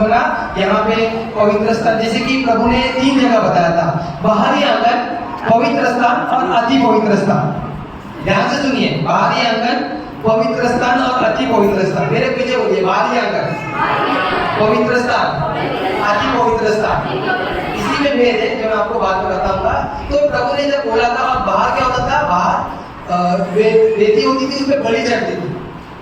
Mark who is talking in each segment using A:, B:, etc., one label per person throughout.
A: बना यहाँ पे पवित्र स्थान, जैसे कि प्रभु ने 3 जगह बताया था, बाहरी आंगन, पवित्र स्थान और अति पवित्र स्थान। ध्यान से सुनिए, बाहरी आंगन, पवित्र स्थान और अति पवित्र स्थान। मेरे पीछे बोलिए, बाहरी आंगन, पवित्र स्थान, अति पवित्र स्थान। इसी में भेद है जो मैं आपको बाद में बताऊंगा। तो प्रभु ने जब बोला था, और बाहर क्या होता था, बाहर वेदी होती थी, उसमें बलि चढ़ती थी,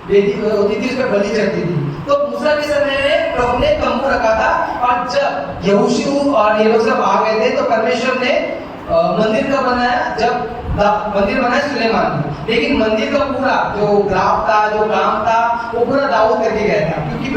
A: वेदी होती थी, उसमें बलि चढ़ती थी। तो मूसा के समय में प्रभु ने तंबू रखा था, और जब यहोशू और ये लोग सब आ गए थे तो परमेश्वर ने मंदिर का बनाया, जब मंदिर बनाया सुलेमान ने, लेकिन मंदिर का पूरा जो ग्राफ था, जो काम था, वो पूरा दाऊद करके गया था, क्योंकि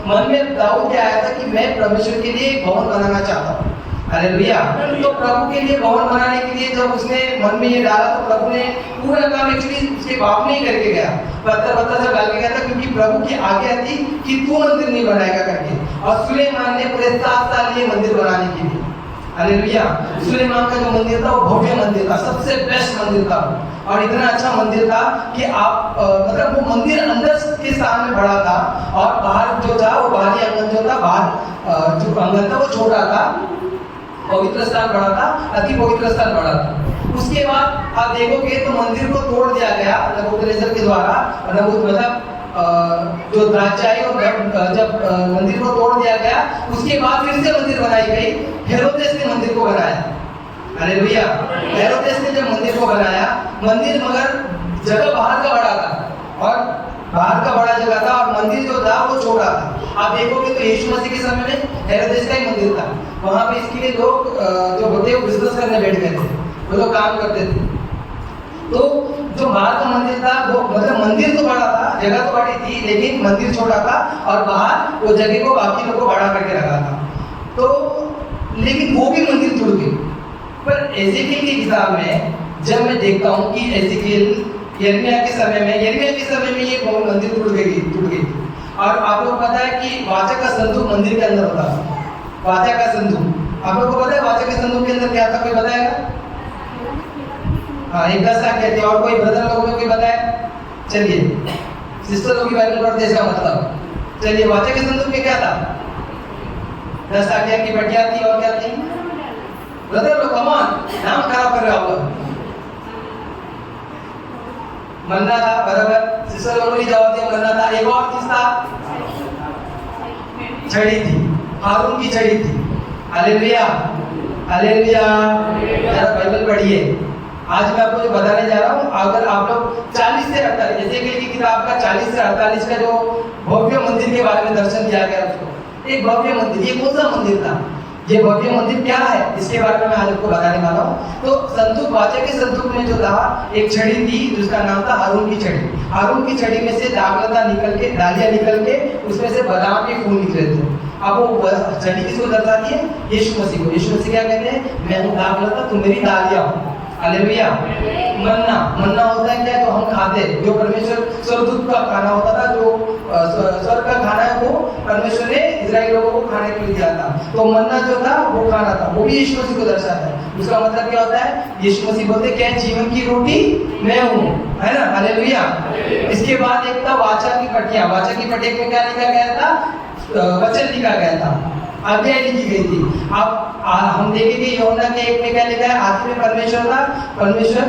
A: मन में दाऊद क्या आया था कि मैं परमेश्वर के लिए एक भवन बनाना चाहता हूँ। हालेलुया। तो प्रभु के लिए भवन बनाने के लिए जब उसने मन में ये डाला, तो प्रभु ने पूरा काम एक्चुअली उसके बाप ने ही करके गया, पत्थर सब डाल के गया था, क्योंकि प्रभु की आज्ञा थी कि तू मंदिर नहीं बनाएगा करके। और सुलेमान ने पूरे 7 साल लिए मंदिर बनाने के लिए। हालेलुया। सुलेमान का जो मंदिर था वो भव्य मंदिर था, सबसे बेस्ट मंदिर था, और इतना अच्छा मंदिर था कि आप मतलब वो मंदिर अंदर के स्थान में बड़ा था, और बाहर जो था वो बाहरी आंगन जो था, बाहर जो आंगन था वो छोटा था, पवित्र स्थान बड़ा था, अति पवित्र स्थान बड़ा था। उसके बाद आप देखोगे तो मंदिर को तोड़ दिया गया नबूकदनेस्सर के द्वारा, मतलब जो राजाई, और जब मंदिर को तोड़ दिया गया, उसके बाद फिर से मंदिर बनाई गई। हेरोदेस ने मंदिर को बनाया। हालेलुया। हेरोदेस ने जब मंदिर को बनाया, मंदिर मगर जगह बाहर का बड़ा था, और बाहर का बड़ा जगह था, और मंदिर जो था वो छोटा था। आप देखोगे तो यीशु मसीह के समय में हेरोदेस का ही मंदिर था। वहां पे इसके लिए लोग जो होते हैं बिजनेस करने बैठ गए थे, वो लोग काम करते थे। तो जो बाहर का मंदिर था वो मतलब मंदिर तो बड़ा था, जगह तो बड़ी थी, लेकिन मंदिर छोटा था, और बाहर वो जगह को बाकी लोगों को बड़ा करके रखा था। तो लेकिन वो भी मंदिर जुड़ गई। पर एजेकिएल की किताब में जब मैं देखता हूँ कि एजेकिएल यिर्मयाह के समय में ये मंदिर जुड़ गई। और आप लोग पता है कि वाचा का संदूक मंदिर के अंदर होता है। वाचा का संदूक आप लोग को पता है, वाचा के संदूक के अंदर क्या था, कोई बताएगा? हाँ, एक 10 आज्ञा थी। और कोई ब्रदर लोगों में कोई बताया? चलिए, सिस्टर लोग की बाइबल पढ़ते इसका मतलब। चलिए, वाचा के संदूक में क्या था? 10 आज्ञा की पटिया थी, और क्या थी? ब्रदर लोग कमान नाम खराब कर रहे हो आप लोग। मन्ना था, बराबर। सिस्टर लोगों की जवाब दिया, मन्ना था। एक और चीज था, छड़ी थी, हारून की छड़ी थी। Hallelujah, hallelujah. जरा बाइबल पढ़िए। आज मैं आपको जो बताने जा रहा हूँ, अगर आप लोग 40 से 48, एजेकिएल की किताब का 40 से 48 का जो भव्य मंदिर के बारे में दर्शन दिया गया उसको, एक भव्य मंदिर, ये कौन सा मंदिर था, ये भव्य मंदिर क्या है, इसके बारे में मैं आज आपको बताने वाला हूँ। तो संदूक, वाचा के संदूक में जो था एक छड़ी थी जिसका नाम था हारून की छड़ी। हारून की छड़ी में से दागलता निकल के, डालियां निकल के, उसमें से बादाम के फूल निकले थे। अब वो छड़ी किसको दर्शाती है? यीशु मसीह को। यीशु मसीह क्या कहते हैं? मैं हूँ दागलता, तुम मेरी डालियां हो। हालेलुया। मन्ना होता है क्या, तो हम खाते, जो परमेश्वर स्वर्गदूत का खाना होता था, जो स्वर्ग का खाना है, वो परमेश्वर ने इजराइल लोगों को खाने के लिए दिया था। तो मन्ना जो था वो खाना था, वो भी यीशु मसीह को दर्शाता है। उसका मतलब क्या होता है? यीशु मसीह बोलते क्या, जीवन की रोटी मैं हूँ, है ना? हालेलुया। इसके बाद एक था वाचा की पटिया। वाचा की पटिया में क्या लिखा गया था? वचन लिखा गया था, आज्ञा लिखी गई थी। अब हम देखेंगे यूहन्ना के 1 में क्या लिखा है? आदि में परमेश्वर था। परमेश्वर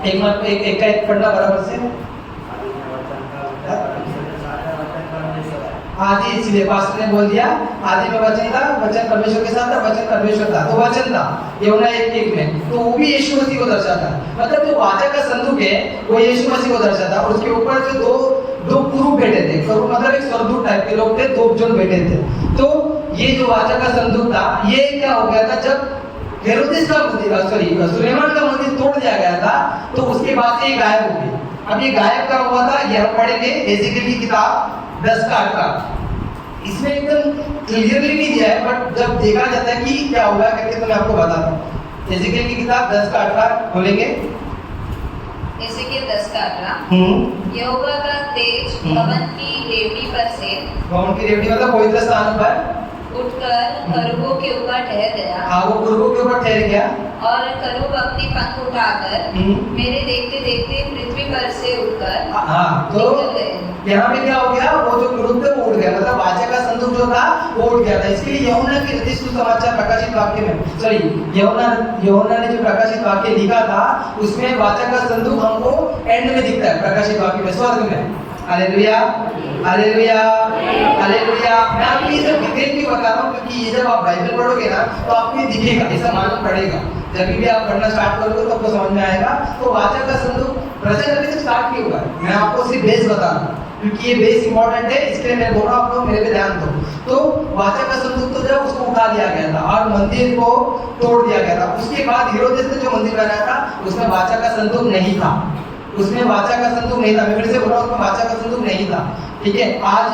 A: एक का एक पढ़ना बराबर से। आदि, इसलिए पास्टर ने बोल दिया आदि में वचन था, वचन परमेश्वर के साथ था, वचन परमेश्वर था, तो वचन था। यूहन्ना 1:1 में, तो वो भी यीशु मसीह को दर्शाता है। मतलब जो वाचा का संदूक है वो यीशु मसीह को दर्शाता है। उसके ऊपर जो दो कुरूब बैठे थे, कुरूब मतलब एक स्वर्गदूत टाइप के लोग थे, 2 जन बैठे थे। तो ये जो वाचा का संदूक था, ये क्या हो गया था, जब हेरोदेस का मंदिर, सुलेमान का मंदिर तोड़ दिया गया था, तो उसके बाद से ये गायब हो गई। अब ये गायब कब हुआ था, ये हम पढ़ेंगे एजेकिएल की किताब 10 का 18। इसमें एकदम क्लियरली नहीं दिया है, बट जब देखा जाता है कि क्या होगा करके, तो मैं आपको बताता हूँ। एजेकिएल की किताब 10 का 18 खोलेंगे।
B: एजेकिएल 10 का 18। यहोवा का तेज भवन की रेवड़ी पर से,
A: भवन की रेवड़ी मतलब पवित्र स्थान पर
B: उठकर करूबों के ऊपर ठहर गया।
A: हाँ, वो करूबों के ऊपर ठहर गया।
B: और करूब अपनी पंख उठाकर मेरे देखते देखते पृथ्वी पृथ्वी पर से उठकर
A: हाँ, तो
B: निकल गए।
A: यहाँ पे क्या हो गया, वो जो ग्रुप थे वो उठ गया, मतलब वाचा का संदूक जो था वो उठ गया था। इसके लिए यूहन्ना की रचित सुसमाचार प्रकाशित वाक्य में, सॉरी, यूहन्ना ने जो प्रकाशित वाक्य लिखा था उसमें वाचा का संदूक हमको एंड में दिखता है, प्रकाशित वाक्य में, स्वर्ग में। Hallelujah, hallelujah, hallelujah. मैं आपको ये सब डिटेल क्यों बता रहा हूँ, क्योंकि ये जब आप बाइबल पढ़ोगे ना तो आपको ये दिखेगा, ऐसा मालूम पड़ेगा। जब भी आप पढ़ना स्टार्ट करोगे तो आपको समझ में आएगा। तो वाचा का संदूक प्रेजेंट अभी से स्टार्ट क्यों हुआ है, मैं आपको सिर्फ बेस बता रहा हूँ, क्योंकि ये बेस इंपॉर्टेंट है, इसलिए मैं बोल रहा हूँ, आप लोग मेरे पे ध्यान दो। तो वाचा का संदूक तो जब उसको उठा लिया गया था और मंदिर को तोड़ दिया गया था, उसके बाद हेरोदेस ने जो मंदिर बनाया था उसमें वाचा का संदूक नहीं था, उसमें वाचा का संदूक नहीं था। मैं फिर से बोल रहा हूँ, उसमें वाचा का संदूक नहीं था, ठीक है। आज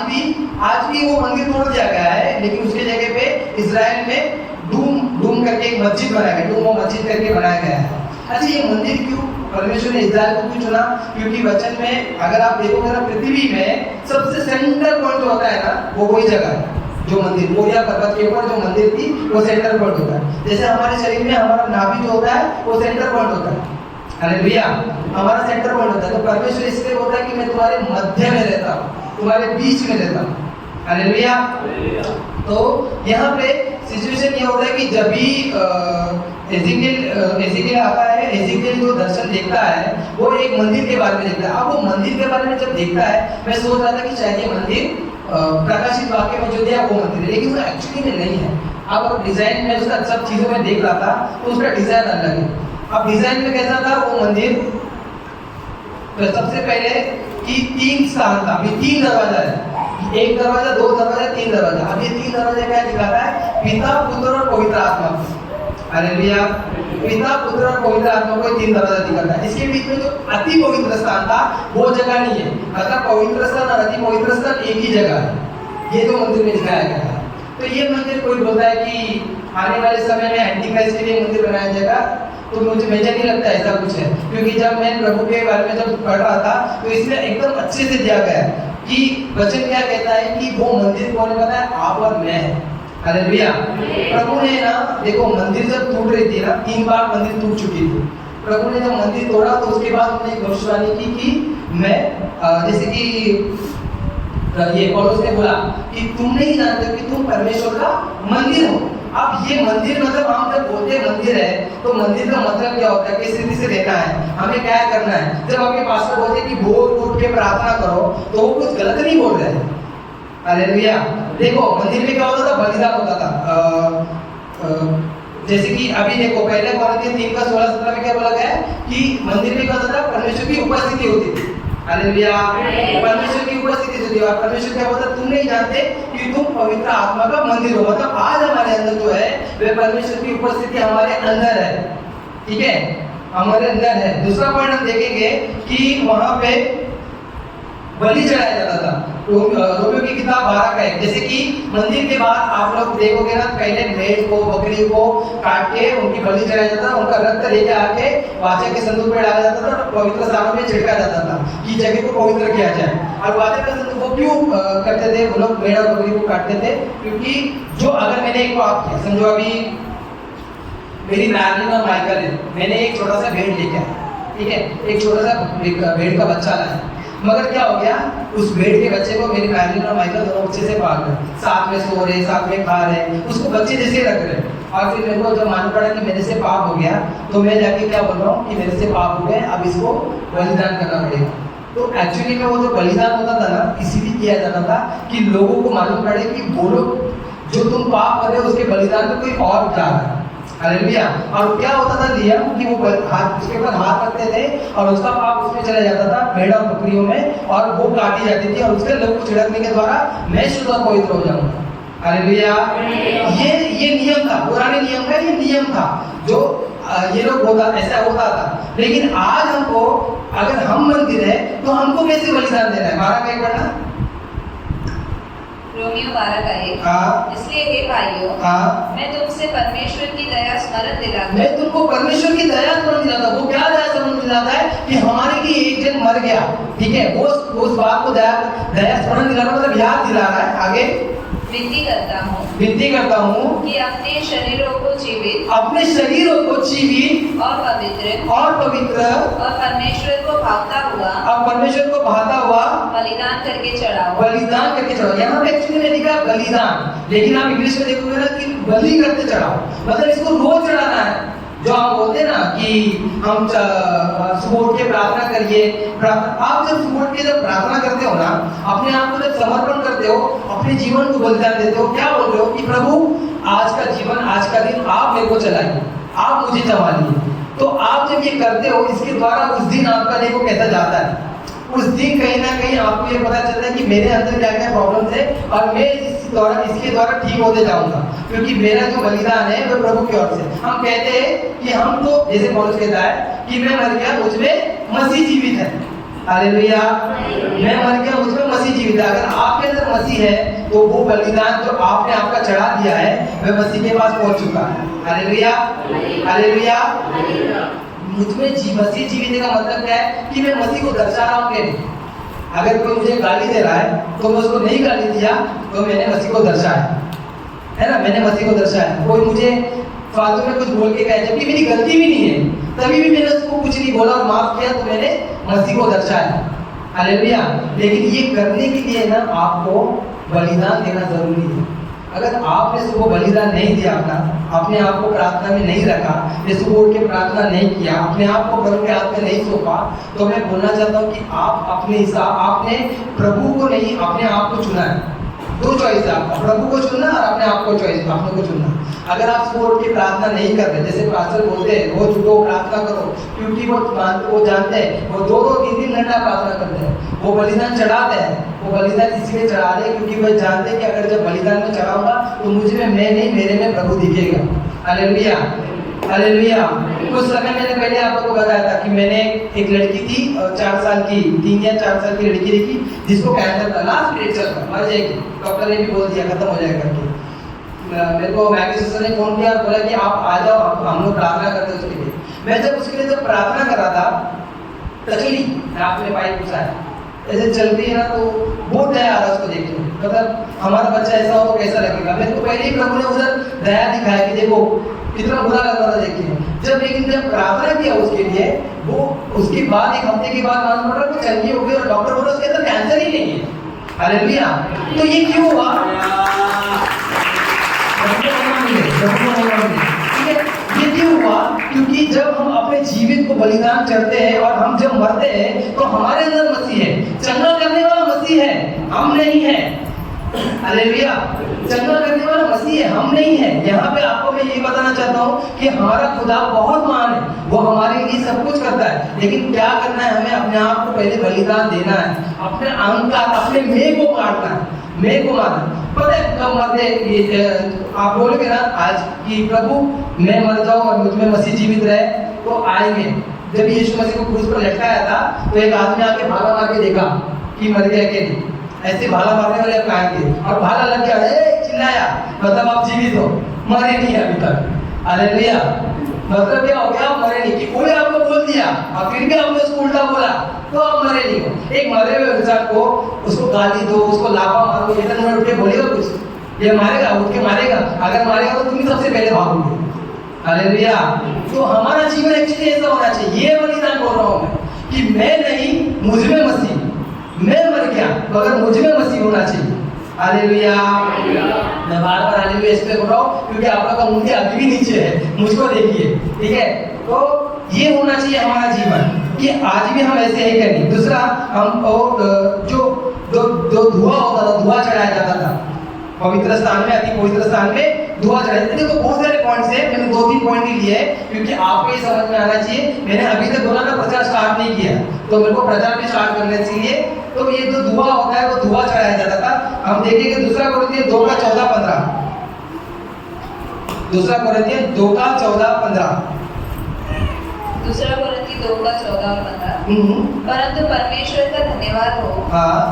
A: भी वो मंदिर तोड़ दिया गया है, लेकिन उसके जगह पे इजराइल में डूम करके एक मस्जिद बनाया गया, डूम मस्जिद करके बनाया गया है। अच्छा, ये मंदिर क्यों परमेश्वर ने इजराइल को क्यों चुना? क्योंकि वचन में अगर आप देखोगे ना, पृथ्वी में सबसे सेंटर पॉइंट होता है ना, वो वही जगह है जो मंदिर, मोरिया पर्वत के ऊपर जो मंदिर थी वो सेंटर पॉइंट होता है। जैसे हमारे शरीर में हमारा नाभि जो होता है वो सेंटर पॉइंट होता है, हालेलुया, हमारा सेंटर पॉइंट होता है। तो परमेश्वर इसलिए बोलता है कि मैं तुम्हारे मध्य में रहता हूँ, तुम्हारे बीच में रहता हूँ, हालेलुया। तो यहाँ पे सिचुएशन ये होता है कि जब भी एजिकियल आता है, एजिकियल जो दर्शन देखता है वो एक मंदिर के बारे में देखता है। अब वो मंदिर के बारे में जब देखता है, मैं सोच रहा था कि शायद ये मंदिर प्रकाशित वाक्य में जो दिया वो मंदिर है, लेकिन वो एक्चुअली में नहीं है। अब डिजाइन में उसका सब चीजों में देख रहा था तो उसका डिजाइन अलग है। अब डिजाइन में कैसा था वो मंदिर, तो सबसे पहले कि 3 स्थान था, अभी 3 दरवाजा है, 1 दरवाजा, 2 दरवाजा, 3 दरवाजा। अब ये 3 दरवाजा क्या दिखाता है? पिता, पुत्र और पवित्र आत्मा। हालेलुया, पिता, पुत्र और पवित्र आत्मा को 3 दरवाजा दिखाता है। इसके बीच में जो अति पवित्र स्थान था वो जगह नहीं है, मतलब पवित्र स्थान और अति पवित्र स्थान एक ही जगह है, ये जो मंदिर में दिखाया गया है। तो ये मंदिर कोई बोलता है कि आने वाले समय में एंटीक्राइस्ट के लिए मंदिर बनाया जाएगा, तो मुझे नहीं लगता ऐसा कुछ है, क्योंकि जब मैं प्रभु के बारे में जब पढ़ रहा था तो इसमें एकदम अच्छे से दिया गया है कि वचन क्या कहता है कि वो मंदिर कौन बनाया? आप और मैं है, हालेलुया। प्रभु ने ना, देखो मंदिर जब टूट रही थी ना, 3 बार मंदिर टूट चुकी थी। प्रभु ने जब मंदिर तोड़ा तो उसके बाद उन्होंने एक भविष्यवाणी की कि मैं जैसे कि ये पौलुस ने बोला कि तुम नहीं जानते कि तुम परमेश्वर का मंदिर हो। अब ये मंदिर मतलब हम जब बोलते हैं मंदिर है तो मंदिर का मतलब क्या होता है? किस रीति से रहना है, हमें क्या करना है। जब आपके पास्टर बोलते हैं कि भोर उठ के प्रार्थना करो तो वो कुछ गलत नहीं बोल रहे हैं, हालेलुया। देखो मंदिर में क्या होता था? बलिदान होता था। जैसे कि अभी देखो पहले कोरिन्थियन 3 का 16-17 में क्या बोला गया है कि मंदिर में क्या होता था? परमेश्वर की उपस्थिति होती थी, हालेलुया, परमेश्वर की उपस्थिति होती है। और परमेश्वर क्या बोलता है? तुम नहीं जानते कि तुम पवित्र आत्मा का मंदिर हो, मतलब आज हमारे अंदर जो है वे परमेश्वर की उपस्थिति हमारे अंदर है, ठीक है, हमारे अंदर है। दूसरा पॉइंट हम देखेंगे कि वहां पे बलि चढ़ाया जाता था। रोमियो की किताब 12 का 1, जैसे कि मंदिर के बाद आप लोग देखोगे ना, पहले भेड़ को, बकरी को काट के उनकी बलि चढ़ाया जाता था, उनका रक्त लेके आके वाचा के संदूक में डाला जाता था और पवित्र स्थानों में छिड़का जाता था कि जगह को पवित्र किया जाए। और वाचा का संदूक को क्यों करते थे वो लोग? भेड़ और बकरी को काटते थे क्योंकि जो, अगर मैंने एक बात समझो, अभी मेरी मैरलिन और माइकल है, मैंने एक छोटा सा भेड़ लेके आया, ठीक है, एक छोटा सा भेड़ का बच्चा लाया, मगर क्या हो गया? उस भेड़ के बच्चे को मेरी मैरलिन और माइकल दोनों अच्छे से पाल रहे, साथ में सो रहे, साथ में खा रहे, उसको बच्चे जैसे रख रहे। और फिर मेरे को जब मालूम पड़ा कि मेरे से पाप हो गया तो मैं जाके क्या बोल रहा हूँ कि मेरे से पाप हो गए, अब इसको बलिदान करना पड़ेगा। तो एक्चुअली में वो जो बलिदान होता था ना, इसीलिए किया जाता था कि लोगों को मालूम पड़े कि वो लोग जो तुम पाप कर रहे हो उसके बलिदान में कोई और जा रहा है, हालेलुया। और क्या होता था नियम कि वो हाथ, उसके ऊपर हाथ रखते थे और उसका पाप उसमें चला जाता था, भेड़ और बकरियों में, और वो काटी जाती थी और उसके लोगों को छिड़कने के द्वारा मैं शुद्ध और पवित्र हो जाऊंगा, हालेलुया। ये नियम था, पुराने नियम का ये नियम था जो ये लोग होता, ऐसा होता था। लेकिन आज हमको, अगर हम मंदिर है तो हमको कैसे बलिदान देना है? 12 का 1 पढ़ना,
B: रोमियो 12 का 1।
A: हाँ।
B: इसलिए हे भाइयों,
A: हाँ,
B: मैं तुमसे परमेश्वर की दया स्मरण दिलाता,
A: मैं तुमको परमेश्वर की दया स्मरण दिलाता। वो क्या दया स्मरण दिलाता है? कि हमारे लिए एक जन मर गया, ठीक है, वो उस बात को दया स्मरण दिलाना मतलब याद दिला रहा है। आगे
B: विनती करता हूँ कि अपने शरीरों को जीवित और पवित्र और परमेश्वर को भाता हुआ बलिदान करके चढ़ाओ।
A: यहाँ पे एक्चुअली में लिखा बलिदान, लेकिन आप इंग्लिश में देखोगे ना कि बलि करके चढ़ाओ, मतलब इसको रोज चढ़ाना है। जो हम बोलते हैं ना कि हम सुबह उठ के प्रार्थना करिए, आप जब सुबह उठ के जब प्रार्थना करते हो ना, अपने आप को जब समर्पण करते हो, अपने जीवन को बलिदान देते हो, क्या बोल रहे हो कि प्रभु आज का जीवन, आज का दिन आप मेरे को चलाइए, आप मुझे संभालिए। तो आप जब ये करते हो, इसके द्वारा उस दिन आपका देखो कैसा जाता है। उस दिन कहीं ना कहीं आपको ये पता चलता है कि मेरे अंदर क्या क्या प्रॉब्लम्स है और मैं इसके द्वारा ठीक होते जाऊंगा, क्योंकि मेरा जो बलिदान है वो प्रभु की ओर से। हम कहते हैं कि हम तो, जैसे पौलुस कहता है कि मैं मर गया, मुझ में मसीह जीवित है। हालेलुया, मैं मर गया, मुझ में मसीह जीवित है। अगर आपके अंदर मसीह है तो वो बलिदान जो आपने आपका चढ़ा दिया है वह मसीह के पास पहुंच चुका है। Hallelujah, hallelujah. मुझमें मसीह जीवित का मतलब क्या है कि मैं मसीह को दर्शा रहा हूँ कि नहीं। अगर कोई मुझे गाली दे रहा है तो मैं उसको नहीं गाली दिया, तो मैंने मसीह को दर्शाया, है ना, मैंने मसीह को दर्शाया। कोई मुझे फालतू में कुछ बोल के कहे जबकि मेरी गलती भी नहीं है, तभी भी मैंने उसको कुछ नहीं बोला और माफ किया, तो मैंने मसीह को दर्शाया। हालेलुया। लेकिन ये करने के लिए ना आपको बलिदान देना जरूरी है। अगर आपने सुबह बलिदान नहीं दिया अपने आप को प्रार्थना में नहीं रखा, ये सुबह उठ के प्रार्थना नहीं किया, अपने आप को प्रभु के हाथ में नहीं सौंपा, तो मैं बोलना चाहता हूँ कि आप अपने हिसाब, आपने प्रभु को नहीं अपने आप को चुना है। दो चॉइस है आपका, प्रभु को चुनना और अपने आप को चॉइस, अपने को चुनना। अगर आप सुबह उठ के प्रार्थना नहीं कर रहे, जैसे पास्टर बोलते हैं रोज उठो प्रार्थना करो, क्योंकि वो जानते हैं, वो 2-3 घंटा प्रार्थना करते हैं, वो बलिदान चढ़ाते हैं। वो बलिदान इसलिए चढ़ा रहे क्योंकि वह जानते हैं कि अगर जब बलिदान में चढ़ाऊंगा तो मुझ में मैं नहीं, मेरे में प्रभु दिखेगा। Hallelujah, hallelujah. कुछ समय मैंने पहले आप लोगों को बताया था कि मैंने एक लड़की थी 4 साल की, 3 या 4 साल की लड़की देखी जिसको कैंसर था, लास्ट स्टेज चल रहा, मर जाएगी, डॉक्टर ने भी बोल दिया खत्म हो जाएगा करके। मेरे को मैगी सिस्टर ने फोन किया और बोला कि आप आ जाओ, हम लोग प्रार्थना करते हैं उसके लिए। मैं जब उसके लिए जब प्रार्थना कर रहा था, तकली आपने पाइप घुसा है, ऐसे चल रही है ना, तो बहुत दया आ रहा उसको देख के, मतलब हमारा बच्चा ऐसा हो तो कैसा लगेगा। मेरे को पहले ही प्रभु ने उधर दया दिखाया कि देखो कितना बुरा लग रहा था देखिए। जब लेकिन जब प्रार्थना किया उसके लिए, वो उसके बाद 1 हफ्ते के बाद मालूम पड़ा कि चंगी हो गई और डॉक्टर बोला उसके अंदर कैंसर ही नहीं है। हालेलुया। तो ये क्यों हुआ? ये क्यों हुआ? क्योंकि जब हम अपने जीवित को बलिदान चढ़ते हैं और हम जब मरते हैं तो हमारे अंदर मसीह है, चंगा करने वाला मसीह है, हम नहीं है। हालेलुया। चंगा करने वाला मसीह है, हम नहीं है। यहाँ पे आपको मैं ये बताना चाहता हूँ कि हमारा खुदा बहुत महान है, वो हमारे लिए सब कुछ करता है, लेकिन क्या करना है, हमें अपने आप को पहले बलिदान देना है, अपने अहंकार, अपने मैं को काटना है, मैं को मारना। पता है कब मरते, आप बोलोगे ना आज कि प्रभु मैं मर जाऊं और मुझ में मसीह जीवित रहे, तो आएंगे। जब यीशु मसीह को क्रूस पर लटकाया था तो एक आदमी आके भाला मार के देखा कि मर गया कि नहीं, ऐसे भाला मारने वाले आएंगे और भाला लग गया, चिल्लाया, मतलब आप जीवित हो, मरे नहीं अभी तक। हालेलुया। मतलब क्या हो गया, आप मरे नहीं, कि कोई आपको बोल दिया और फिर भी आपने उसको उल्टा बोला तो आप मरे नहीं हो। एक मरे हुए इंसान को उसको गाली दो, उसको लाफा मारो, इधर उधर उठ के बोलेगा कुछ, ये मारेगा, उठ के मारेगा, अगर मारेगा तो तुम ही सबसे पहले भागोगे। हालेलुया। तो हमारा जीवन एक्चुअली ऐसा होना चाहिए। ये बलिदान बोल रहा हूँ मैं कि मैं नहीं, मुझ में मसीह, मैं मर गया मगर मुझ में मसीह होना चाहिए। हालेलुया। मैं बार बार हालेलुया इसलिए बोल रहा हूँ क्योंकि आप लोग का मुंडी अभी भी नीचे है, मुझको देखिए, ठीक है। तो ये होना चाहिए हमारा जीवन कि आज भी हम ऐसे ही करें। दूसरा, हम जो धुआं होता था, धुआं चढ़ाया जाता था पवित्र स्थान में, अति पवित्र स्थान में धुआं चढ़ाया। देखो बहुत सारे पॉइंट्स है, मैंने 2-3 पॉइंट ही लिए क्योंकि आपको ये समझ में आना चाहिए। मैंने अभी तक बोला ना प्रचार स्टार्ट नहीं किया, तो मेरे को प्रचार भी स्टार्ट करने चाहिए। तो ये जो धुआं होता है वो धुआं चढ़ाया जाता था। हम देखेंगे 2 कोरिन्थियन 2:14-15, 2 कोरिन्थियन 2:14-15,
B: 2 कोरिन्थी 2:14-15। परंतु परमेश्वर का धन्यवाद हो,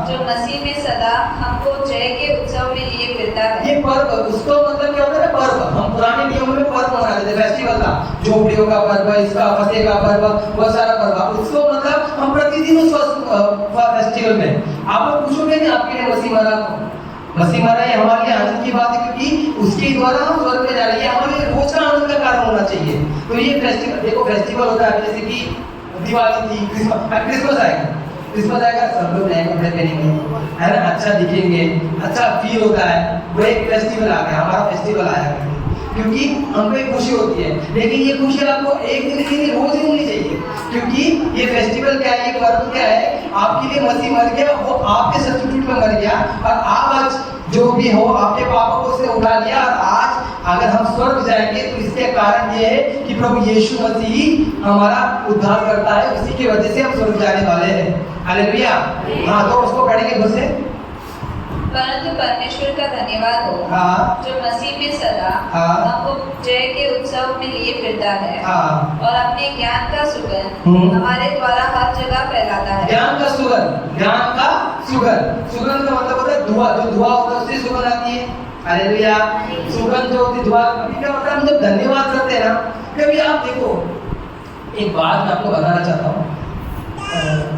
B: जो मसीह में सदा हमको जय के उत्सव में लिए फिरता है। ये पर्व, उसको मतलब क्या होता है ना, पर्व। हम पुराने नियमों में पर्व मनाते थे, फेस्टिवल था, झोपड़ियों का पर्व, इसका फतेह का पर्व, बहुत सारा पर्व। उसको मतलब हम प्रतिदिन उस फेस्टिवल में, आप लोग पूछोगे नहीं आपके लिए मसीह मरा,
A: मसीह मरा ये हमारे लिए आनंद की बात है, क्योंकि उसके द्वारा हम स्वर्ग में जा रहे हैं। ये हमारे लिए रोज का आनंद का कारण होना चाहिए। तो ये फेस्टिवल देखो, फेस्टिवल होता है जैसे कि दिवाली थी, क्रिसमस आएगा, क्रिसमस आएगा सब लोग नए कपड़े पहनेंगे, है ना, अच्छा दिखेंगे, अच्छा फील होता है। वो एक फेस्टिवल आ गया, हमारा फेस्टिवल आया करके, क्योंकि हमको एक खुशी होती है। लेकिन ये खुशी आपको एक दिन के लिए रोज ही होनी चाहिए, क्योंकि ये फेस्टिवल क्या है, ये पर्व क्या है, आपके लिए मसीह मर गया, वो आपके सब्स्टिट्यूट में मर गया, और आप आज जो भी हो आपके पापों को उसने उठा लिया, और आज अगर हम स्वर्ग जाएंगे तो इसके कारण ये है कि प्रभु यीशु मसीह हमारा उद्धार करता है, उसी की वजह से हम स्वर्ग जाने वाले हैं। हालेलुया। हाँ, तो उसको पढ़ेंगे फिर से।
B: परंतु परमेश्वर का धन्यवाद हो,
A: हाँ,
B: जो मसीह में सदा
A: हाँ,
B: हमको जय के उत्सव में लिए फिरता है,
A: हाँ,
B: और अपने ज्ञान का सुगंध हमारे द्वारा हर जगह फैलाता है।
A: ज्ञान का सुगंध, ज्ञान का सुगंध, सुगंध का मतलब होता है धुआं, जो धुआं होता है उससे सुगंध आती है। हालेलुया। सुगंध जो होती है धुआं, अभी क्या होता है, हम जब धन्यवाद करते हैं ना, कभी आप देखो, एक बात मैं आपको बताना चाहता हूँ,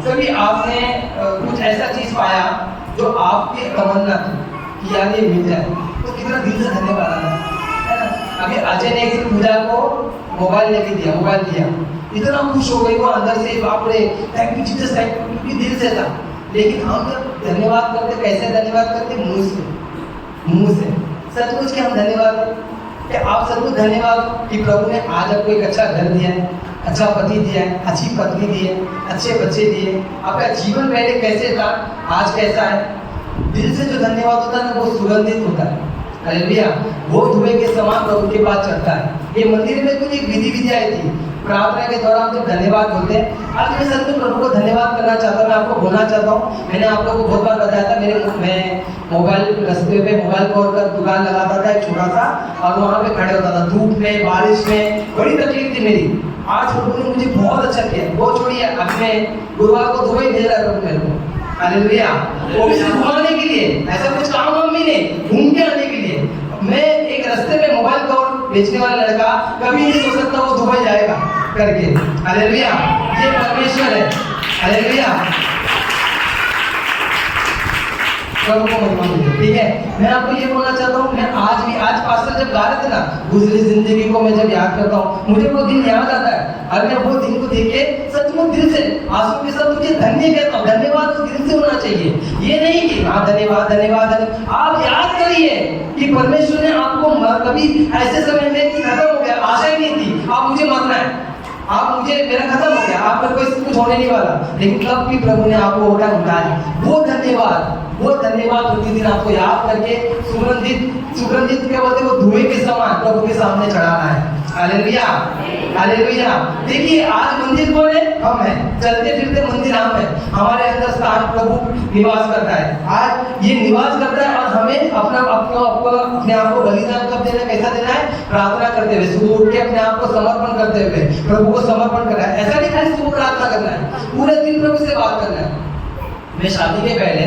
A: कभी आपने कुछ ऐसा चीज पाया जो आपकी तमन्ना थी कि यार ये मिल जाए, तो कितना दिल से धन्यवाद आता है ना। अभी अजय ने एक दिन पूजा को मोबाइल लेके दिया, मोबाइल दिया, इतना खुश हो गई वो अंदर से, बाप रे thank you Jesus, thank you, क्योंकि दिल से था। लेकिन हम जब धन्यवाद करते, कैसे धन्यवाद करते, मुंह से, मुंह से। सचमुच के हम धन्यवाद, कि आप सचमुच धन्यवाद कि प्रभु ने आज आपको एक अच्छा घर दिया है, अच्छा पति दिया है, अच्छी पत्नी दी है, अच्छे बच्चे दिए, आपका जीवन पहले कैसे था, आज कैसा है। दिल से जो धन्यवाद होता है ना, वो सुगंधित होता है। हालेलुया। वो धुएं के समान प्रभु के पास चढ़ता है। ये मंदिर में कुछ एक विधि आई थी, प्रार्थना के दौरान जब धन्यवाद बोलते हैं। आज मैं सच में प्रभु को धन्यवाद करना चाहता हूँ, मैं आपको बोलना चाहता हूँ। मैंने आप लोगों को बहुत बार बताया था, मैं मोबाइल रास्ते पे मोबाइल कॉल कर दुकान लगाता था एक छोटा सा, और वहाँ पे खड़े होता था धूप में, बारिश में, बड़ी तकलीफ थी मेरी। आज प्रभु ने मुझे बहुत अच्छा किया। वो छोड़िए, अब मैं गुरुवार को दुबई भेज रहा है प्रभु मेरे को। हालेलुया। वो भी सिर्फ घुमाने के लिए, ऐसा कुछ काम हम भी नहीं, घूम के आने के लिए। मैं एक रास्ते में मोबाइल कवर बेचने वाला लड़का कभी नहीं सोच सकता वो दुबई जाएगा करके। हालेलुया। ये परमेश्वर है। हालेलुया। प्रभु को महिमा मिले। ठीक है, मैं आपको ये बोलना चाहता हूँ, मैं आज पास्टर जब गा रहे थे ना, गुजरी जिंदगी को मैं जब याद करता हूँ, मुझे वो दिन याद आता है, और मैं वो दिन को देख के सचमुच दिल से आंसू के साथ मुझे धन्य कहता हूँ। धन्यवाद तो दिल से होना चाहिए, ये नहीं कि हाँ धन्यवाद धन्यवाद। आप याद करिए कि परमेश्वर ने आपको कभी ऐसे समय में कि खत्म हो गया, आशा ही नहीं थी, आप मुझे मरना है, आप मुझे, मेरा खत्म हो गया, आप पर कोई कुछ होने नहीं वाला, लेकिन तब भी प्रभु ने आपको उठाया। वो धन्यवाद प्रतिदिन आपको याद करके सुगंधित क्या बोलते हैं, वो धुएं के समान प्रभु के सामने चढ़ाना है। हालेलुया। हालेलुया। देखिए, आज मंदिर कौन है? हम हैं। चलते फिरते मंदिर हम हैं। हमारे अंदर स्थान प्रभु निवास करता है। आज ये निवास करता है, और हमें अपने आप को बलिदान कब देना, कैसा देना है? प्रार्थना करते हुए, सुबह उठ के अपने आप को समर्पण करते हुए प्रभु को समर्पण करना है। ऐसा नहीं खाली सुबह प्रार्थना करना है, पूरे दिन प्रभु से बात करना है। मैं शादी के पहले,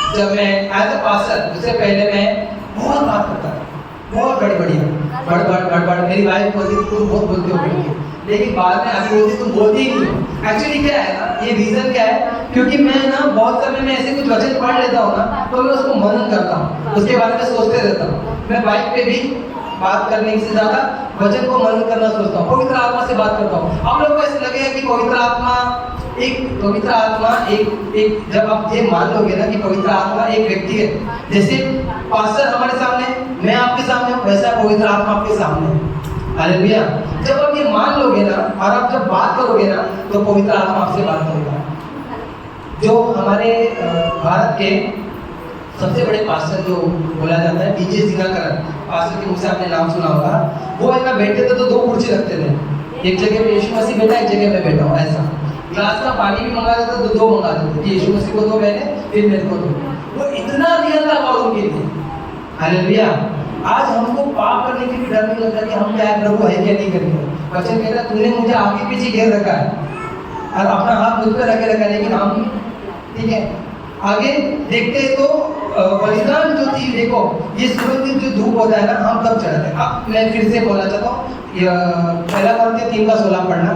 A: जब मैं एज अ पास्टर, उससे पहले मैं बहुत बात करता था, बहुत बड़ मेरी वाइफ बोलती तुम बहुत बोलते हो करके, लेकिन बाद में अभी बोलती तुम बोलती ही नहीं हो। एक्चुअली क्या है ना, ये रीजन क्या है, क्योंकि मैं ना बहुत समय में ऐसे कुछ वचन पढ़ लेता हूँ ना, तो मैं उसको मनन करता हूँ, उसके बारे में सोचते रहता हूँ। मैं बाइक पे भी बात करने से ज्यादा वचन को मनन करना सोचता हूँ, पवित्र आत्मा से बात करता हूँ। आप लोगों को ऐसे लगेगा कि पवित्र आत्मा एक जब आप ये मान लोगे ना कि पवित्र आत्मा एक व्यक्ति है, जैसे पास्टर हमारे सामने, मैं आपके सामने हूँ, वैसा पवित्र आत्मा आपके सामने है। हालेलुया। जब आप ये मान लोगे ना, और आप जब बात करोगे ना, तो पवित्र आत्मा आपसे बात करेगा। जो हमारे भारत के सबसे बड़े पास्टर जो बोला जाता है, डीजे दिनकरन पास्टर के मुझसे आपने नाम सुना होगा। वो है ना, बैठते थे तो दो कुर्सी रखते थे, एक जगह पे यीशु मसीह बैठा, एक जगह पे बैठा हूँ, ऐसा। ग्लास का पानी भी मंगा देता तो दो मंगा देते कि यीशु मसीह को दो मैंने, फिर मेरे को दो। वो इतना रियल था बाबू के लिए। हालेलुया। आज हमको पाप करने के भी डर नहीं लगता कि हम क्या है, प्रभु है क्या नहीं करेंगे। वचन कहता है तूने मुझे आगे पीछे घेर रखा है और अपना हाथ मुझ पर रखे रखा है, लेकिन हम ठीक है आगे देखते हैं तो बलिदान जो थी, देखो ये सुगंधित जो धूप होता है ना, हम कब चढ़ाते हैं। अब मैं फिर से बोलना चाहता हूँ, पहला Corinthians 3:16 पढ़ना।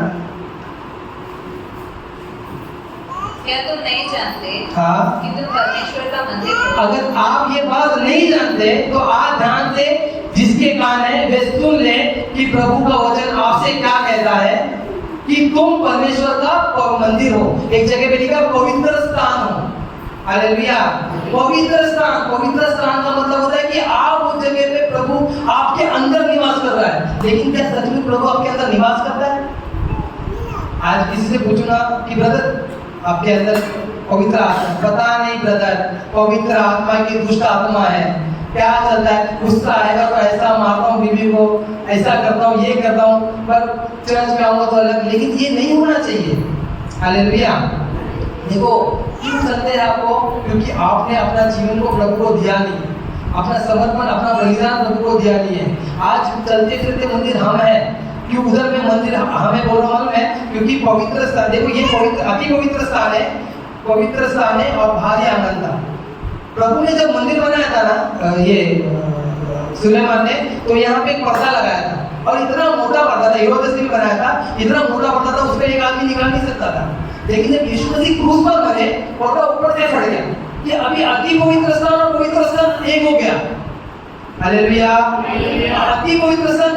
B: क्या तुम नहीं जानते
A: हाँ,
B: कि तुम परमेश्वर का मंदिर हो?
A: अगर आप ये बात नहीं जानते तो आज ध्यान से जिसके कान है वे सुन ले कि प्रभु का वचन आपसे क्या कहता है कि तुम परमेश्वर का मंदिर हो। एक जगह पे लिखा पवित्र स्थान हो। हालेलुया। पवित्र स्थान का मतलब होता है कि आप उस जगह पे प्रभु आपके अंदर निवास कर रहा है। लेकिन क्या सच में प्रभु आपके अंदर निवास करता है? आज किसी से पूछना कि ब्रदर आपके अंदर पवित्र आत्मा, पता नहीं ब्रदर, पवित्र आत्मा की दुष्ट आत्मा है, क्या चलता है, गुस्सा आएगा तो ऐसा मारता हूँ बीवी को, ऐसा करता हूँ, ये करता हूँ, पर चर्च में आऊंगा तो अलग। लेकिन ये नहीं होना चाहिए। हालेलुया। देखो क्यों चलते हैं आपको? क्योंकि आपने अपना जीवन को प्रभु को दिया नहीं, अपना समर्पण, अपना बलिदान प्रभु को दिया नहीं है। आज चलते चलते मंदिर हम है, क्यों उधर में मंदिर हमें बोल रहा हूँ मैं, क्योंकि पवित्र स्थान, देखो ये पवित्र, अति पवित्र स्थान है, पवित्र स्थान है और भारी आंगन था। प्रभु ने जब मंदिर बनाया था ना, ये सुलेमान ने, तो यहाँ पे एक पर्दा लगाया था और इतना मोटा पर्दा था, हेरोदेस ने बनाया था, इतना मोटा पर्दा था, उस पर एक आदमी निकाल नहीं सकता था। लेकिन जब यीशु मसीह क्रूस पर मरे, पर्दा ऊपर से फट गया, कि अभी अति पवित्र स्थान और पवित्र स्थान एक हो गया। हालेलुया। अति पवित्र स्थान,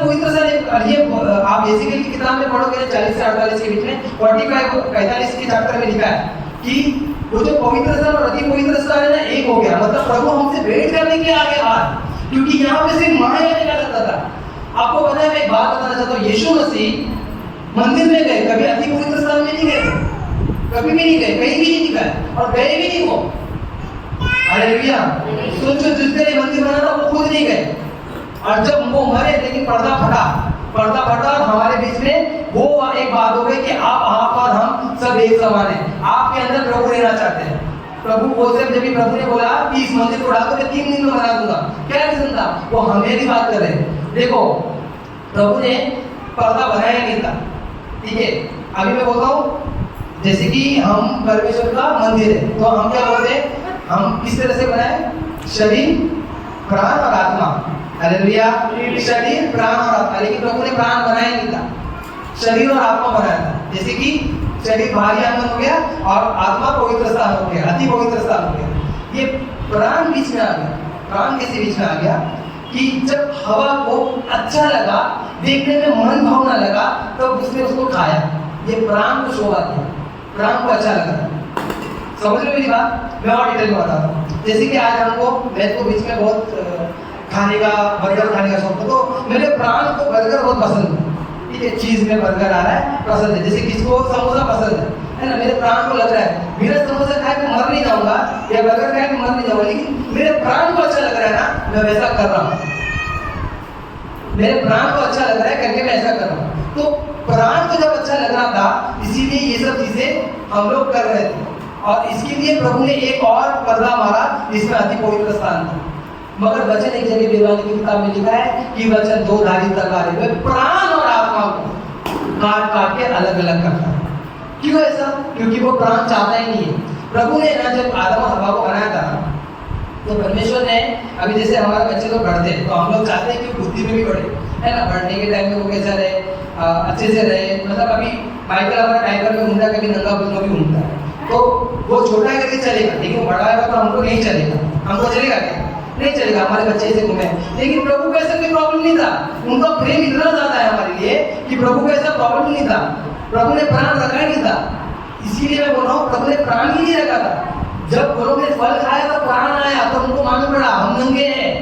A: ये आप बेसिकली किताब में पढ़ोगे 40 से 48 के बीच में, 45 के चैप्टर में लिखा है कि वो जो पवित्र स्थान और अति पवित्र स्थान है ना, एक हो गया। मतलब प्रभु हमसे भेंट करने के आगे आज, क्योंकि यहाँ पे सिर्फ माया लगा करता था। आपको पता है, मैं एक बात बताना चाहता हूँ, यीशु मसीह मंदिर में गए, कभी अति पवित्र स्थान में नहीं गए, कभी भी नहीं गए, कहीं भी नहीं गए और गए भी नहीं वो। हालेलुया। सोचो जिसने मंदिर बना था वो खुद नहीं गए, और जब वो मरे लेकिन पर्दा फटा और हमारे बीच में वो एक बात हो गई कि आप और हम सब एक समान हैं। आपके अंदर प्रभु रहना चाहते हैं। प्रभु बोलते जब भी प्रभु ने बोला कि इस मंदिर को उड़ा दो, मैं 3 दिन में बना दूंगा, क्या रीजन था? वो हमें बात कर रहे हैं। देखो प्रभु ने पर्दा बनाया नहीं था, ठीक है। अभी मैं बोलता हूँ, जैसे कि हम परमेश्वर का मंदिर है, तो हम क्या बोलते हैं, हम किस तरह से बनाए? शरीर, प्राण और आत्मा। हालेलुया। शरीर, प्राण और आत्मा। लेकिन प्रभु ने प्राण बनाया नहीं था, शरीर और आत्मा बनाया था। जैसे कि शरीर भारी आंगन हो गया और आत्मा पवित्र स्थान हो गया, अति पवित्र स्थान हो गया। ये प्राण बीच में आ गया। प्राण कैसे बीच में आ गया? कि जब हवा को अच्छा लगा, देखने में मन भावना लगा, तो उसने उसको खाया। ये प्राण को शोभा दिया, प्राण को अच्छा लगा। समझ रहे हो मेरी बात? मैं और डिटेल में बताता हूँ। जैसे कि आज हमको, मैं तो बीच में बहुत खाने का, बर्गर खाने का शौक था, तो मेरे प्राण को बर्गर बहुत पसंद है, ठीक है। चीज में बर्गर आ रहा है, पसंद है। जैसे किसको समोसा पसंद है ना, मेरे प्राण को लग रहा है मेरा समोसा खाए के मर नहीं जाऊंगा, या बर्गर खाए के मर नहीं जाऊंगा, लेकिन मेरे प्राण को अच्छा लग रहा है ना, मैं वैसा कर रहा हूँ। मेरे प्राण को अच्छा लग रहा है करके मैं ऐसा कर रहा हूँ। तो प्राण को जब अच्छा लग रहा था, इसीलिए ये सब चीजें हम लोग कर रहे थे। और इसके लिए प्रभु ने एक और पर्दा मारा, जिसमें अति पवित्र स्थान था। मगर वचन एक जगह देवानी की किताब में लिखा है कि वचन 2 धारी तलवार है, प्राण और आत्मा को काट के अलग अलग करता है। क्यों ऐसा? क्योंकि वो प्राण चाहता ही नहीं है। प्रभु ने ना जब आदम और हवा को बनाया था, तो परमेश्वर ने, अभी जैसे हमारे बच्चे लोग बढ़ते हैं, तो हम लोग चाहते हैं कि बुद्धि में भी बढ़े, है ना। बढ़ने के टाइम में वो कैसा रहे, अच्छे से रहे। मतलब अभी माइकल हमारा टाइगर में घूमता, कभी नंगा बुद्धि भी घूमता है, तो वो छोटा करके चलेगा, लेकिन वो बड़ा है तो हमको नहीं चलेगा। हमको चलेगा क्या? नहीं चलेगा। हमारे बच्चे ऐसे घूमे। लेकिन प्रभु को ऐसा कोई प्रॉब्लम नहीं था। उनका प्रेम इतना ज्यादा है हमारे लिए कि प्रभु को ऐसा प्रॉब्लम नहीं था। प्रभु ने प्राण रखा ही नहीं था। इसीलिए मैं बोल रहा हूँ, प्रभु ने प्राण ही नहीं रखा था। जब लोगों ने फल खाया तो प्राण आया, तो उनको मालूम पड़ा हम नंगे हैं।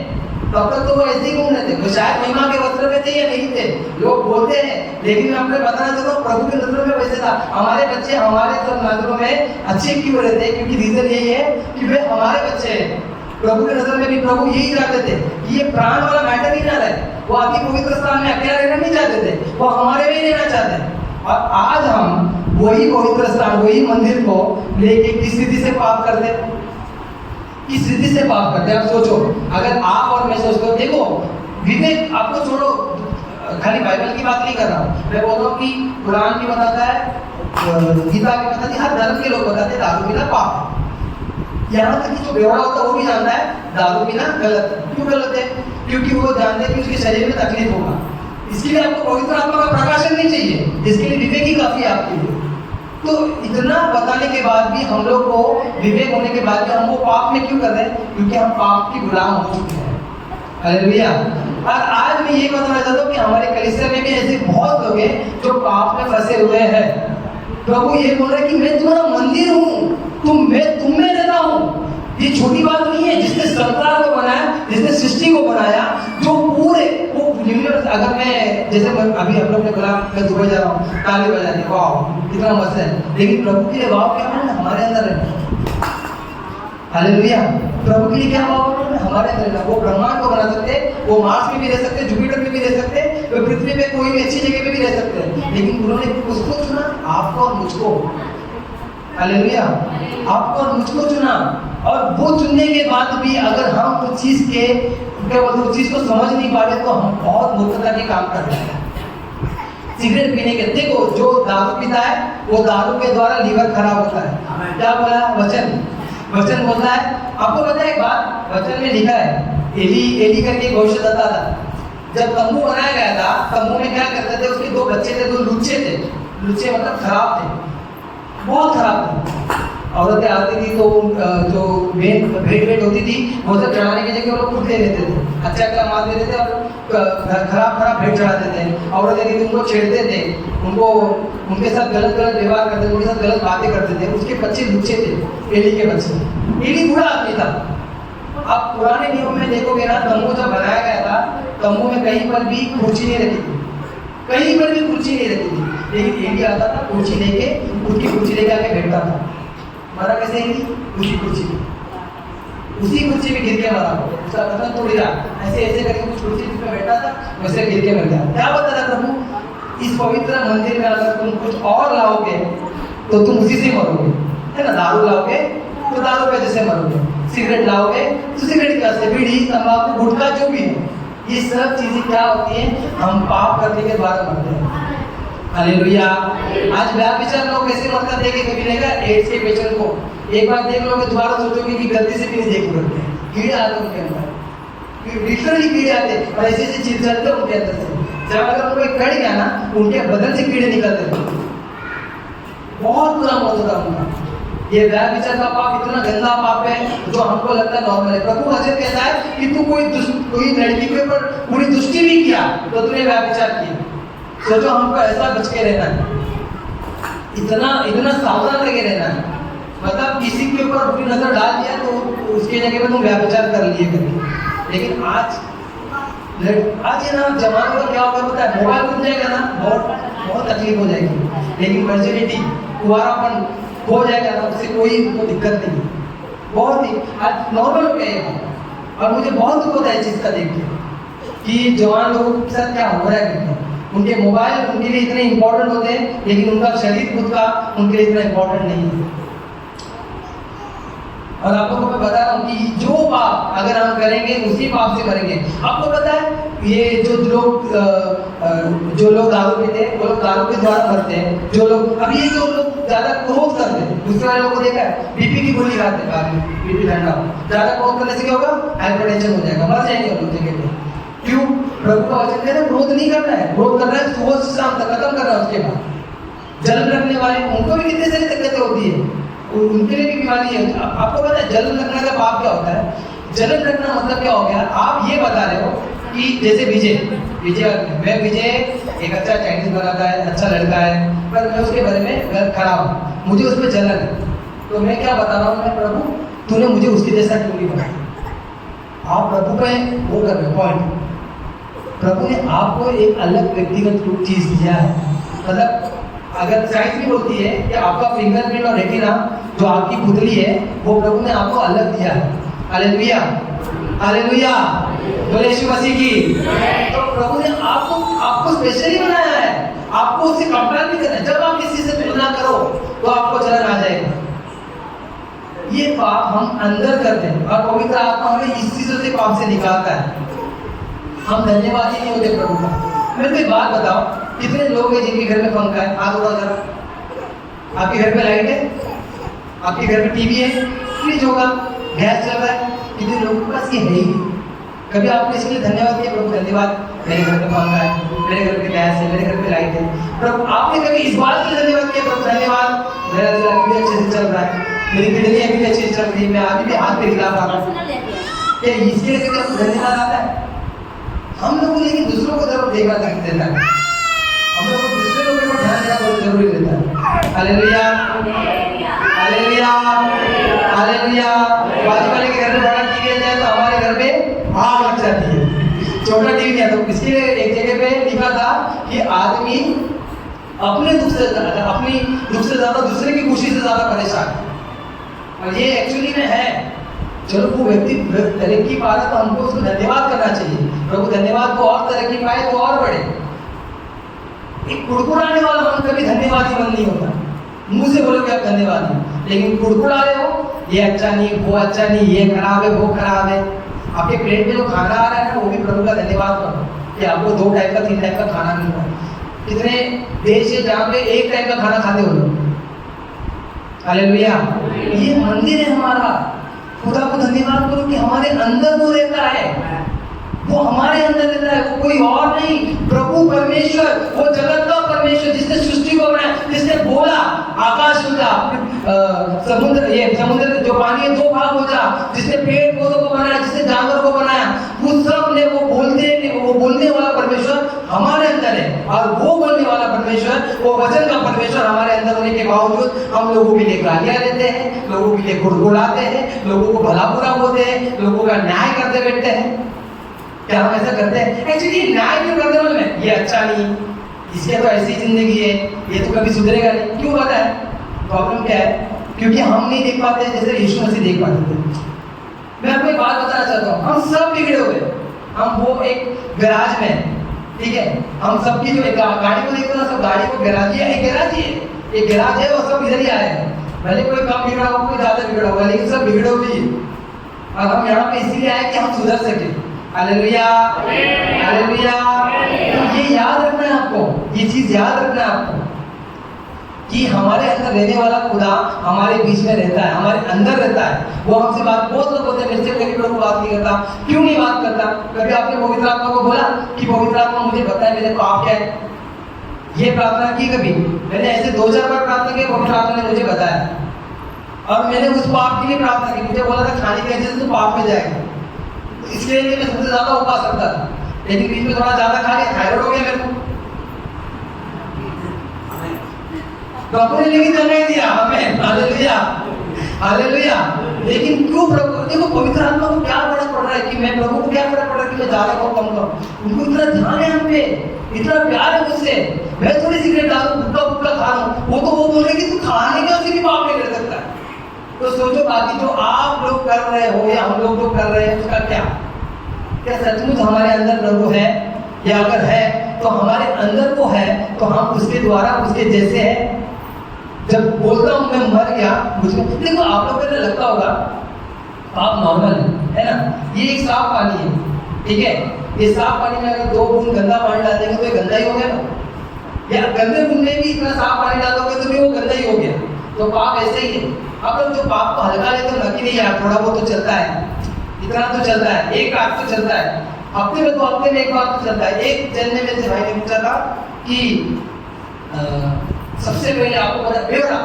A: तब तक तो वो ऐसे ही घूम रहे थे। वो शायद महिमा के वस्त्र में थे या नहीं थे, लोग बोलते हैं, लेकिन मैं आपको बताना चाहता हूँ, प्रभु के नजरों में वैसे था। हमारे बच्चे हमारे सब नजरों में अच्छे क्यों रहते हैं? क्योंकि रीजन यही है कि वे हमारे बच्चे हैं। प्रभु के नजर में भी प्रभु यही चाहते थे कि ये प्राण वाला मैटर ही ना रहे। वो अति पवित्र स्थान में अकेला रहना नहीं चाहते थे, वो हमारे में ही रहना चाहते हैं। और आज हम वही पवित्र स्थान, वही मंदिर को लेके किस स्थिति से पाप करते हैं? किस स्थिति से पाप करते हैं? आप सोचो, अगर आप और मैं सोचते हो, देखो विवेक आपको छोड़ो, खाली बाइबल की बात नहीं कर रहा हूँ, मैं बोल रहा हूँ कि कुरान भी बताता है, गीता भी बताती है, हर धर्म के लोग बताते हैं दारू पीना पाप। यहाँ तक कि जो बेवड़ा होता है वो भी जानता है दारू पीना गलत है। क्यों गलत है? क्योंकि वो जानते हैं कि उसके शरीर में तकलीफ होगा। इसके लिए आपको पवित्र आत्मा का प्रकाशन नहीं चाहिए, इसके लिए विवेक ही काफी है आपके लिए। तो इतना बताने के बाद भी हम लोग को विवेक होने के बाद भी हम वो पाप में क्यों कर रहे हैं? क्योंकि हम पाप के गुलाम हो चुके हैं। हालेलुया। और आज मैं ये बताना चाहता हूँ कि हमारे कलीसिया में भी ऐसे बहुत लोग हैं जो पाप में फंसे हुए हैं। प्रभु ये बोल रहे हैं कि मैं तुम्हारा मंदिर हूँ, मैं तुम में रहता हूँ। ये छोटी बात नहीं है। जिसने संसार को बनाया, जिसने सृष्टि को बनाया, जो पूरे वो यूनिवर्स, अगर मैं जैसे अभी हम लोग ने बोला मैं दुबई जा रहा हूँ, ताली बजाने, वाह कितना मस्त है, लेकिन प्रभु के लिए वाव क्या है? हमारे अंदर है। हालेलुया। प्रभु के लिए क्या वाव है? हमारे अंदर है। वो ब्रह्मांड को बना सकते, वो मार्स में भी रह सकते, जुपिटर में भी रह सकते, वो पृथ्वी पे कोई भी अच्छी जगह पे भी रह सकते हैं, लेकिन उन्होंने उसको चुना, आपको और मुझको। हालेलुया। आपको और मुझको चुना, और वो चुनने के बाद भी अगर हम उस चीज के क्या बोलते उस चीज को समझ नहीं पा रहे तो हम बहुत मूर्खता के काम कर रहे हैं। सिगरेट पीने के, देखो जो दारू पीता है वो दारू के द्वारा लीवर खराब होता है। क्या बोला वचन बोलता है। आपको पता है एक बात, वचन में लिखा है, एली करके भविष्यद्वक्ता था। जब तंबू बनाया गया था, तंबू में क्या करते थे, उसके दो बच्चे थे, दो लुच्चे थे। लुच्चे मतलब खराब थे, बहुत खराब थे। औरतें आती थी तो जो भेंट होती थी वो सब चढ़ाने की जगह लोग उठते रहते थे, अच्छा मार देते थे और खराब भेंट चढ़ाते थे। औरतें थी उनको छेड़ते थे, उनको उनके साथ गलत व्यवहार करते थे, उनके साथ गलत बातें करते थे। उसके बच्चे लुच्चे थे, एली के बच्चे। एली बुरा आदमी था। आप पुराने नियम में देखोगे ना, तंबू जब बनाया गया था, तंबू में कहीं पर भी कुर्सी नहीं रखी थी, कहीं पर भी कुर्सी नहीं रखी थी, लेकिन एली आता था कुर्सी लेके, उसकी कुर्सी लेके आके बैठता था। मरा कैसे एली? उसी कुर्सी में गिर के मरा। उसका मतलब तोड़ दिया, ऐसे करके कुछ कुर्सी पे बैठा था, वैसे गिर के मर गया। क्या बता रहा प्रभु? इस पवित्र मंदिर में अगर तुम कुछ और लाओगे तो तुम उसी से मरोगे, है ना। दारू लाओगे तो दारू पे जैसे मरोगे, सिगरेट लाओगे तो सिगरेट का से, बीड़ी, तंबाकू, गुटखा जो भी है, ये सब चीजें क्या होती हैं? हम पाप करने के बाद मरते हैं। हालेलुया। आज व्याभिचार लोग कैसे मरते देखे कभी नहीं गया? एड्स के पेशेंट को एक बार देख लोगे, दोबारा सोचोगे कि गलती से भी नहीं देख रहे हैं। कीड़े आते उनके अंदर, लिटरली कीड़े आते और ऐसे चीज चलते उनके अंदर से। जब अगर उनको एक कट गया ना, उनके बदन से कीड़े निकलते थे। बहुत बुरा मौत होता उनका। ये व्याभिचार का पाप इतना गंदा पाप है जो हमको लगता है नॉर्मल है। प्रभु वचन कहता है कि तू कोई लड़की के ऊपर पूरी दुष्टि भी किया तो तूने व्याभिचार किया। सोचो हमको ऐसा बच के रहना है, इतना सावधान रह के रहना है। मतलब किसी के ऊपर बुरी नजर डाल दिया तो उसके जगह पे तुम व्याभिचार कर लिए कभी। लेकिन आज ये ना जमाने का क्या होगा पता है? मोबाइल खुल जाएगा ना, बहुत तकलीफ हो जाएगी, लेकिन वर्जिनिटी, कुंवारापन हो जाएगा ना, उससे कोई दिक्कत नहीं। बहुत ही आज नॉर्मल हो गया। और मुझे बहुत दुख होता है इस चीज का देख के कि जवान लोगों के साथ क्या हो रहा है। उनके मोबाइल उनके लिए इतने इंपॉर्टेंट होते हैं, लेकिन उनका शरीर खुद का उनके लिए इतना इंपॉर्टेंट नहीं है। और आप लोगों को मैं बता रहा हूँ कि जो पाप अगर हम करेंगे उसी पाप से मरेंगे। आपको पता है ये जो लोग दारू पीते हैं वो लोग दारू के द्वारा मरते हैं। जो लोग अभी ये जो लोग ज्यादा क्रोध करते हैं, दूसरे वाले लोगों को देखा है, बीपी की गोली खाते हैं, बाद में बीपी ठंडा, ज्यादा क्रोध करने से क्या होगा? हाइपरटेंशन हो जाएगा, मर जाएंगे लोग जगह पे। क्यों? प्रभु का वचन कहता है क्रोध नहीं करना है, क्रोध करना है सुबह से शाम तक, खत्म करना है। उसके बाद जलन रखने वाले उनको भी कितने सारी दिक्कतें होती है, उनके लिए भी बीमारी है। आपको पता है जलन रखने का पाप क्या होता है? जलन रखना मतलब क्या हो गया? आप ये बता रहे हो कि जैसे विजय एक अच्छा चाइनीज बनाता है, अच्छा लड़का है, पर मैं उसके बारे में खराब हूँ, मुझे उसमें जलन है। तो मैं क्या बता रहा हूँ? मैं प्रभु तूने मुझे उसके जैसा क्यों नहीं बनाया? आप प्रभु पे वो कर रहे हो पॉइंट। प्रभु ने आपको एक अलग व्यक्तिगत चीज दिया है। मतलब अगर साइंस भी बोलती है कि आपका फिंगरप्रिंट और रेटिना जो आपकी पुतली है वो प्रभु ने आपको अलग दिया है। हालेलुया, हालेलुया, बोले यीशु मसीह की। तो प्रभु ने आपको स्पेशली बनाया है, आपको उससे कंपेयर नहीं करना है। जब आप किसी से तुलना करो तो आपको जलन आ जाएगा। ये पाप हम अंदर करते हैं और पवित्र आत्मा हमें इस चीजों से पाप से निकालता है। हम धन्यवाद ही नहीं होते प्रभु का। मेरे को एक बात बताओ, कितने लोग हैं जिनके घर में पंखा है? हाथ उठा जरा। आपके घर में लाइट है, आपके घर में टीवी है, फ्रिज होगा, गैस चल रहा है, कितने लोगों के पास ये है ही। कभी आपने इसके लिए धन्यवाद किया? प्रभु धन्यवाद, मेरे घर में पंखा है, मेरे घर पे गैस है, मेरे घर पे लाइट है। प्रभु आपने कभी इस बात के लिए धन्यवाद किया? प्रभु धन्यवाद, मेरा दिल अभी भी अच्छे से चल रहा है, मेरी किडनी अभी भी अच्छे से चल रही है, मैं अभी भी हाथ पे हिला पा रहा हूँ। क्या इसके लिए कभी आपको धन्यवाद आता है? हम लोग लेकिन दूसरों को जरूर देखा देता है, हम लोग को दूसरे लोगों पर ध्यान देना बहुत जरूरी रहता है। Hallelujah, hallelujah, hallelujah. बाजू वाले के घर में बड़ा टीवी जाए तो हमारे घर में आग लग जाती है। छोटा टीवी है तो इसके लिए एक जगह पे लिखा था कि आदमी अपने दुख से ज्यादा दूसरे की खुशी से ज्यादा परेशान है। और ये एक्चुअली में है। चलो वो व्यक्ति तरक्की पा रहा तो हमको उसको धन्यवाद करना चाहिए। प्रभु धन्यवाद को और तरक्की पाए तो और बढ़े। एक कुड़कुड़ाने वाला मन कभी धन्यवादी मन नहीं होता। मुंह से बोलोगे आप धन्यवाद नहीं, लेकिन कुड़कुड़ा रहे हो, ये अच्छा नहीं, वो अच्छा नहीं, ये खराब है, वो खराब है। आपके प्लेट में जो खाना आ रहा है ना, वो भी प्रभु का धन्यवाद करो कि आपको 2 टाइम का 3 टाइम का खाना मिल रहा है। कितने देश है जहाँ पे 1 टाइम का खाना खाते हो लोग। हालेलुया। ये मंदिर है हमारा। खुदा को धन्यवाद करो कि हमारे अंदर वो रहता है, वो हमारे अंदर रहता है, वो कोई और नहीं। प्रभु परमेश्वर, वो जगत का परमेश्वर जिसने सृष्टि को बनाया, जिसने बोला आकाश हो जा, समुद्र जो पानी है 2 भाग हो जा, जिसने पेड़ पौधों को बनाया, जिसने जानवर को बनाया, वो सब ने वो बोलने वाला परमेश्वर हमारे अंदर है। और वो बोलने वाला परमेश्वर, वो वचन का परमेश्वर हमारे अंदर होने के बावजूद हम लोगों के लिए गालियां देते हैं, लोगों के लिए गुड़गुड़ाते हैं, लोगों को भला बुरा बोलते हैं, लोगों का न्याय करते बैठते हैं। क्या हम ऐसा करते हैं? एक्चुअली न्याय क्यों करते हैं? में ये अच्छा नहीं, इसके तो ऐसी जिंदगी है, ये तो कभी सुधरेगा नहीं। क्यों पता है प्रॉब्लम क्या है? क्योंकि हम नहीं देख पाते जैसे यीशु मसीह देख पाते थे। मैं आपको एक बात बताना चाहता हूँ, हम सब बिगड़े हुए। हम वो एक गैराज में, ठीक है, हम सबकी जो एक गाड़ी को देखते हैं, सब गाड़ी को गैराज है, एक गैराज है, और सब इधर ही आए हैं। भले कोई कम बिगड़ा हो, कोई ज्यादा बिगड़ा होगा, लेकिन सब बिगड़े हुए ही। और हम यहाँ पे इसीलिए आए कि हम सुधर सके। Hallelujah, hallelujah. तो ये याद रखना है आपको, ये चीज याद रखना है आपको कि हमारे अंदर रहने वाला खुदा हमारे बीच में रहता है, हमारे अंदर रहता है। वो हमसे बात बहुत लोग होते हैं, मेरे से कभी प्रभु बात नहीं करता। क्यों नहीं बात करता? कभी आपने पवित्र आत्मा को बोला कि पवित्र आत्मा मुझे बताए मेरे पाप क्या है? ये प्रार्थना की कभी? मैंने ऐसे 2-4 बार प्रार्थना की, पवित्र आत्मा ने मुझे बताया, और मैंने उस पाप के लिए प्रार्थना की। मुझे बोला था खाने की वजह से तो पाप में जाएगा, इसलिए मैं सबसे ज्यादा उपवास करता था, लेकिन बीच में थोड़ा ज्यादा खा लिया, थायराइड हो गया मेरे को। प्रभु ने लेकिन जगह दिया हमें। Hallelujah, hallelujah. लेकिन क्यों प्रभु? देखो पवित्र आत्मा को क्या फर्क पड़ रहा है कि मैं, प्रभु को क्या फर्क पड़ रहा है कि मैं ज्यादा को कम करूं? उनको इतना ध्यान है हम पे, इतना प्यार है मुझसे। मैं थोड़ी सिगरेट डालूं, गुटखा खा लूं, वो तो वो बोल रहे कि तू खाने का उसे भी पाप नहीं कर सकता। तो सोचो बाकी जो आप लोग कर रहे हो या हम लोग जो कर रहे हैं, उसका क्या सचमुच हमारे अंदर प्रभु है? या अगर है तो हमारे अंदर वो है तो हम उसके द्वारा उसके जैसे हैं। जब बोलता हूं मैं मर गया, मुझे देखो आप लोगों को लगता होगा पाप नॉर्मल है ना, ये एक साफ पानी है, ठीक है। ये साफ पानी में अगर 2 बूंद गंदा पानी डाल देंगे तो ये गंदा ही हो गया ना। या गंदे बूंद में भी इतना साफ पानी डाल दोगे तो भी वो गंदा ही हो गया। तो पाप ऐसे ही है। आप लोग जो पाप को हल्का लेते हो, नकी नहीं यार, थोड़ा बहुत तो चलता है, इतना तो चलता है, एक बार तो चलता है, हफ्ते में 2 हफ्ते में एक बार तो चलता है। एक जन ने मेरे भाई ने पूछा था कि सबसे पहले आपको पता बेवड़ा,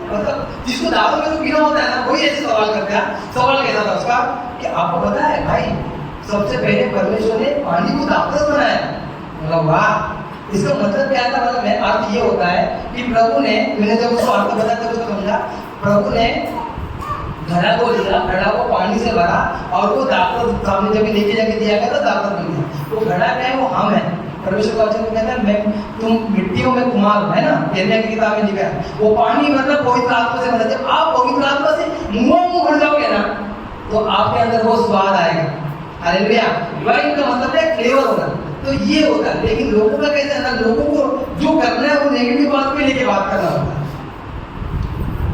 A: मतलब जिसको दारू में तो पीना होता है ना, वही ऐसे सवाल करता है। सवाल कैसा था उसका कि आपको पता है भाई, सबसे पहले परमेश्वर ने पानी को दारू बनाया। मतलब वाह, इसका मतलब क्या था? मतलब अर्थ ये होता है कि प्रभु ने, मैंने जब उसको अर्थ बताया तब उसको समझा, प्रभु ने घड़ा को लिया, घड़ा को पानी से भरा और वो दातर सामने जब लेके जाके दिया गया था, दातर बन गया। वो घड़ा क्या है? वो हम है। परमेश्वर का वचन कहता है मैं तुम मिट्टियों में कुमार है ना, यिर्मयाह की किताब में लिखा है। वो पानी मतलब पवित्र आत्मा से बना। जब आप पवित्र आत्मा से मुंह भर जाओगे ना तो आपके अंदर वो स्वाद आएगा। हालेलुया। वाइन का मतलब है फ्लेवर होना। तो ये होता है, लेकिन लोगों का कैसे है ना, लोगों को जो करना है वो नेगेटिव बात पे लेके बात करना होता है।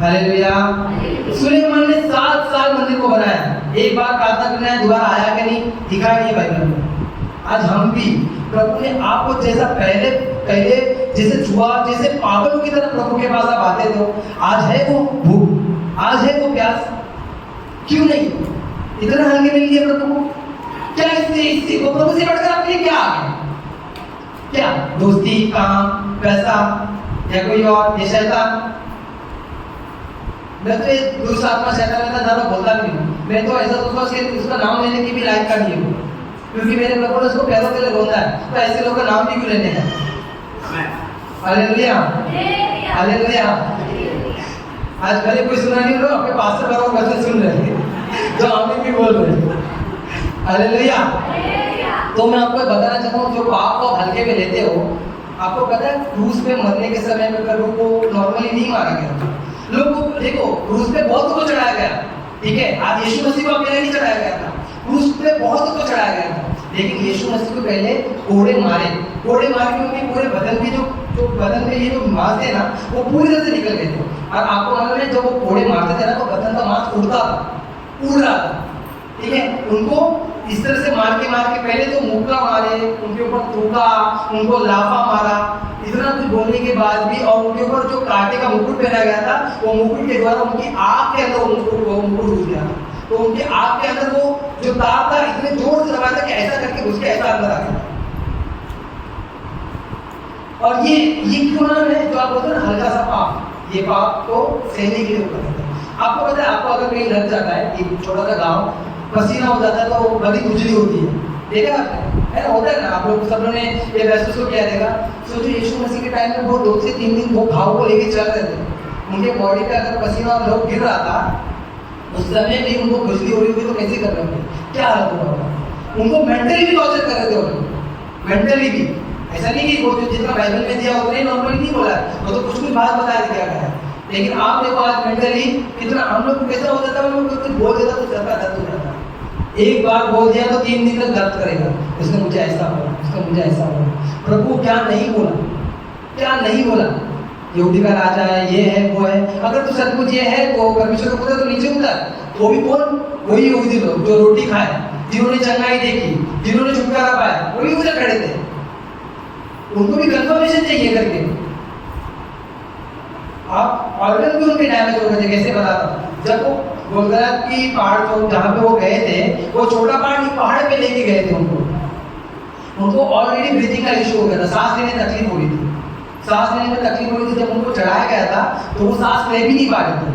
A: हालेलुया। सुलेमान ने 7 साल मंदिर को बनाया, एक बार प्रार्थना करना है, दोबारा आया कि नहीं, दिखा नहीं बाइबल में। आज हम भी प्रभु ने आपको जैसा पहले जैसे छुआ, जैसे पागलों की तरह प्रभु के पास आप आते थे, आज है वो भूख, आज है वो प्यास। क्यों नहीं? इतना हल्के मिल गया प्रभु को। क्या इससे वो प्रभु से बढ़कर आपके लिए क्या आ गया? क्या दोस्ती, काम, पैसा या कोई और, ये शैतान। मैं तो ये दूसरा आत्मा शैतान का ज्यादा बोलता भी नहीं। मैं तो ऐसा सोचता हूँ उसका नाम लेने की भी लायक का नहीं है, क्योंकि मेरे प्रभु ने उसको पैरों के लिए रोना है, तो ऐसे लोगों का नाम भी क्यों लेने हैं। Hallelujah, hallelujah. आज भले कोई सुना नहीं रहा, आपके पास्टर बराबर वचन सुन रहे हैं जो आमीन भी बोल रहे हैं। हालेलुया। तो मैं आपको बताना चाहता हूँ, जो पाप को हल्के में लेते हो, आपको पता है क्रूस पे मरने के समय में प्रभु को नॉर्मली नहीं मारा गया था। लोग को देखो, क्रूस पे बहुत को चढ़ाया गया, ठीक है। आज यीशु मसीह को अकेले नहीं चढ़ाया गया था, क्रूस पे बहुत को चढ़ाया गया था, लेकिन यीशु मसीह को पहले कोड़े मारे के उनके पूरे बदन के जो बदन में ये जो मांस थे ना, वो पूरी तरह से निकल गए थे। और आपको मालूम है, जब वो कोड़े मारते थे ना, तो बदन का मांस उड़ रहा था, ठीक है। उनको इस तरह से मार के पहले तो मुक्का मारे, उनके ऊपर थूका, उनको लाफा मारा, इतना कुछ बोलने के बाद भी, और उनके ऊपर जो कांटे का मुकुट पहना गया था, वो मुकुट के द्वारा उनकी आंख के अंदर वो मुकुट घुस गया। तो उनकी आंख के अंदर वो जो तार था इतने जोर से दबाया था कि ऐसा करके घुस के ऐसा अंदर आ गया। और ये क्यों नाम है, जो आप बोलते हैं ना हल्का सा पाप, ये पाप को सहने के लिए होता है। आपको पता है, आपको अगर कहीं लग जाता है, एक छोटा सा गाँव, पसीना हो जाता है तो बड़ी खुजली होती है, देखा आपने, है ना, होता है ना। आप लोग सब लोगों ने ये महसूस को किया देगा। सोचो यीशु मसीह के टाइम में वो 2 से 3 दिन वो घाव को लेके चल रहे थे, उनके बॉडी पे अगर पसीना और लोग गिर रहा था, उस समय भी उनको खुजली हो रही होगी, तो कैसे कर रहे होंगे, क्या हालत होगा। उनको मेंटली भी टॉर्चर कर रहे थे वो लोग, मेंटली भी। ऐसा नहीं कि वो जो जितना बाइबल में दिया उतने नॉर्मली नहीं बोला, वो तो कुछ बात बता दिया गया है। लेकिन आप देखो आज मेंटली कितना हम लोग को कैसा हो जाता है, हम लोग कुछ बोल देता तो सर का दर्द हो जाता है। एक बार बोल दिया तो 3 दिन तक दर्द करेगा, उसने मुझे ऐसा बोला, उसने मुझे ऐसा बोला। प्रभु क्या नहीं बोला, क्या नहीं बोला। यहूदी का राजा है, ये है, वो है। अगर तू सचमुच ये है तो परमेश्वर को बोला तो नीचे उतर। वो भी कौन, वही यहूदी लोग जो रोटी खाए, जिन्होंने चंगाई देखी, जिन्होंने छुटकारा पाया, वही उधर खड़े थे। उनको भी कंफर्मेशन चाहिए करके। आप ऑर्गन भी उनके डैमेज हो गए थे, कैसे बताता। जब वो गोलगोला की पहाड़ जो जहाँ पे वो गए थे, वो छोटा पहाड़ पे लेके गए थे उनको ऑलरेडी ब्रीथिंग का इशू हो गया था, सांस लेने में तकलीफ हो रही थी, सांस लेने में तकलीफ हो रही थी। जब उनको चढ़ाया गया था तो वो सांस ले भी नहीं पा रहे थे।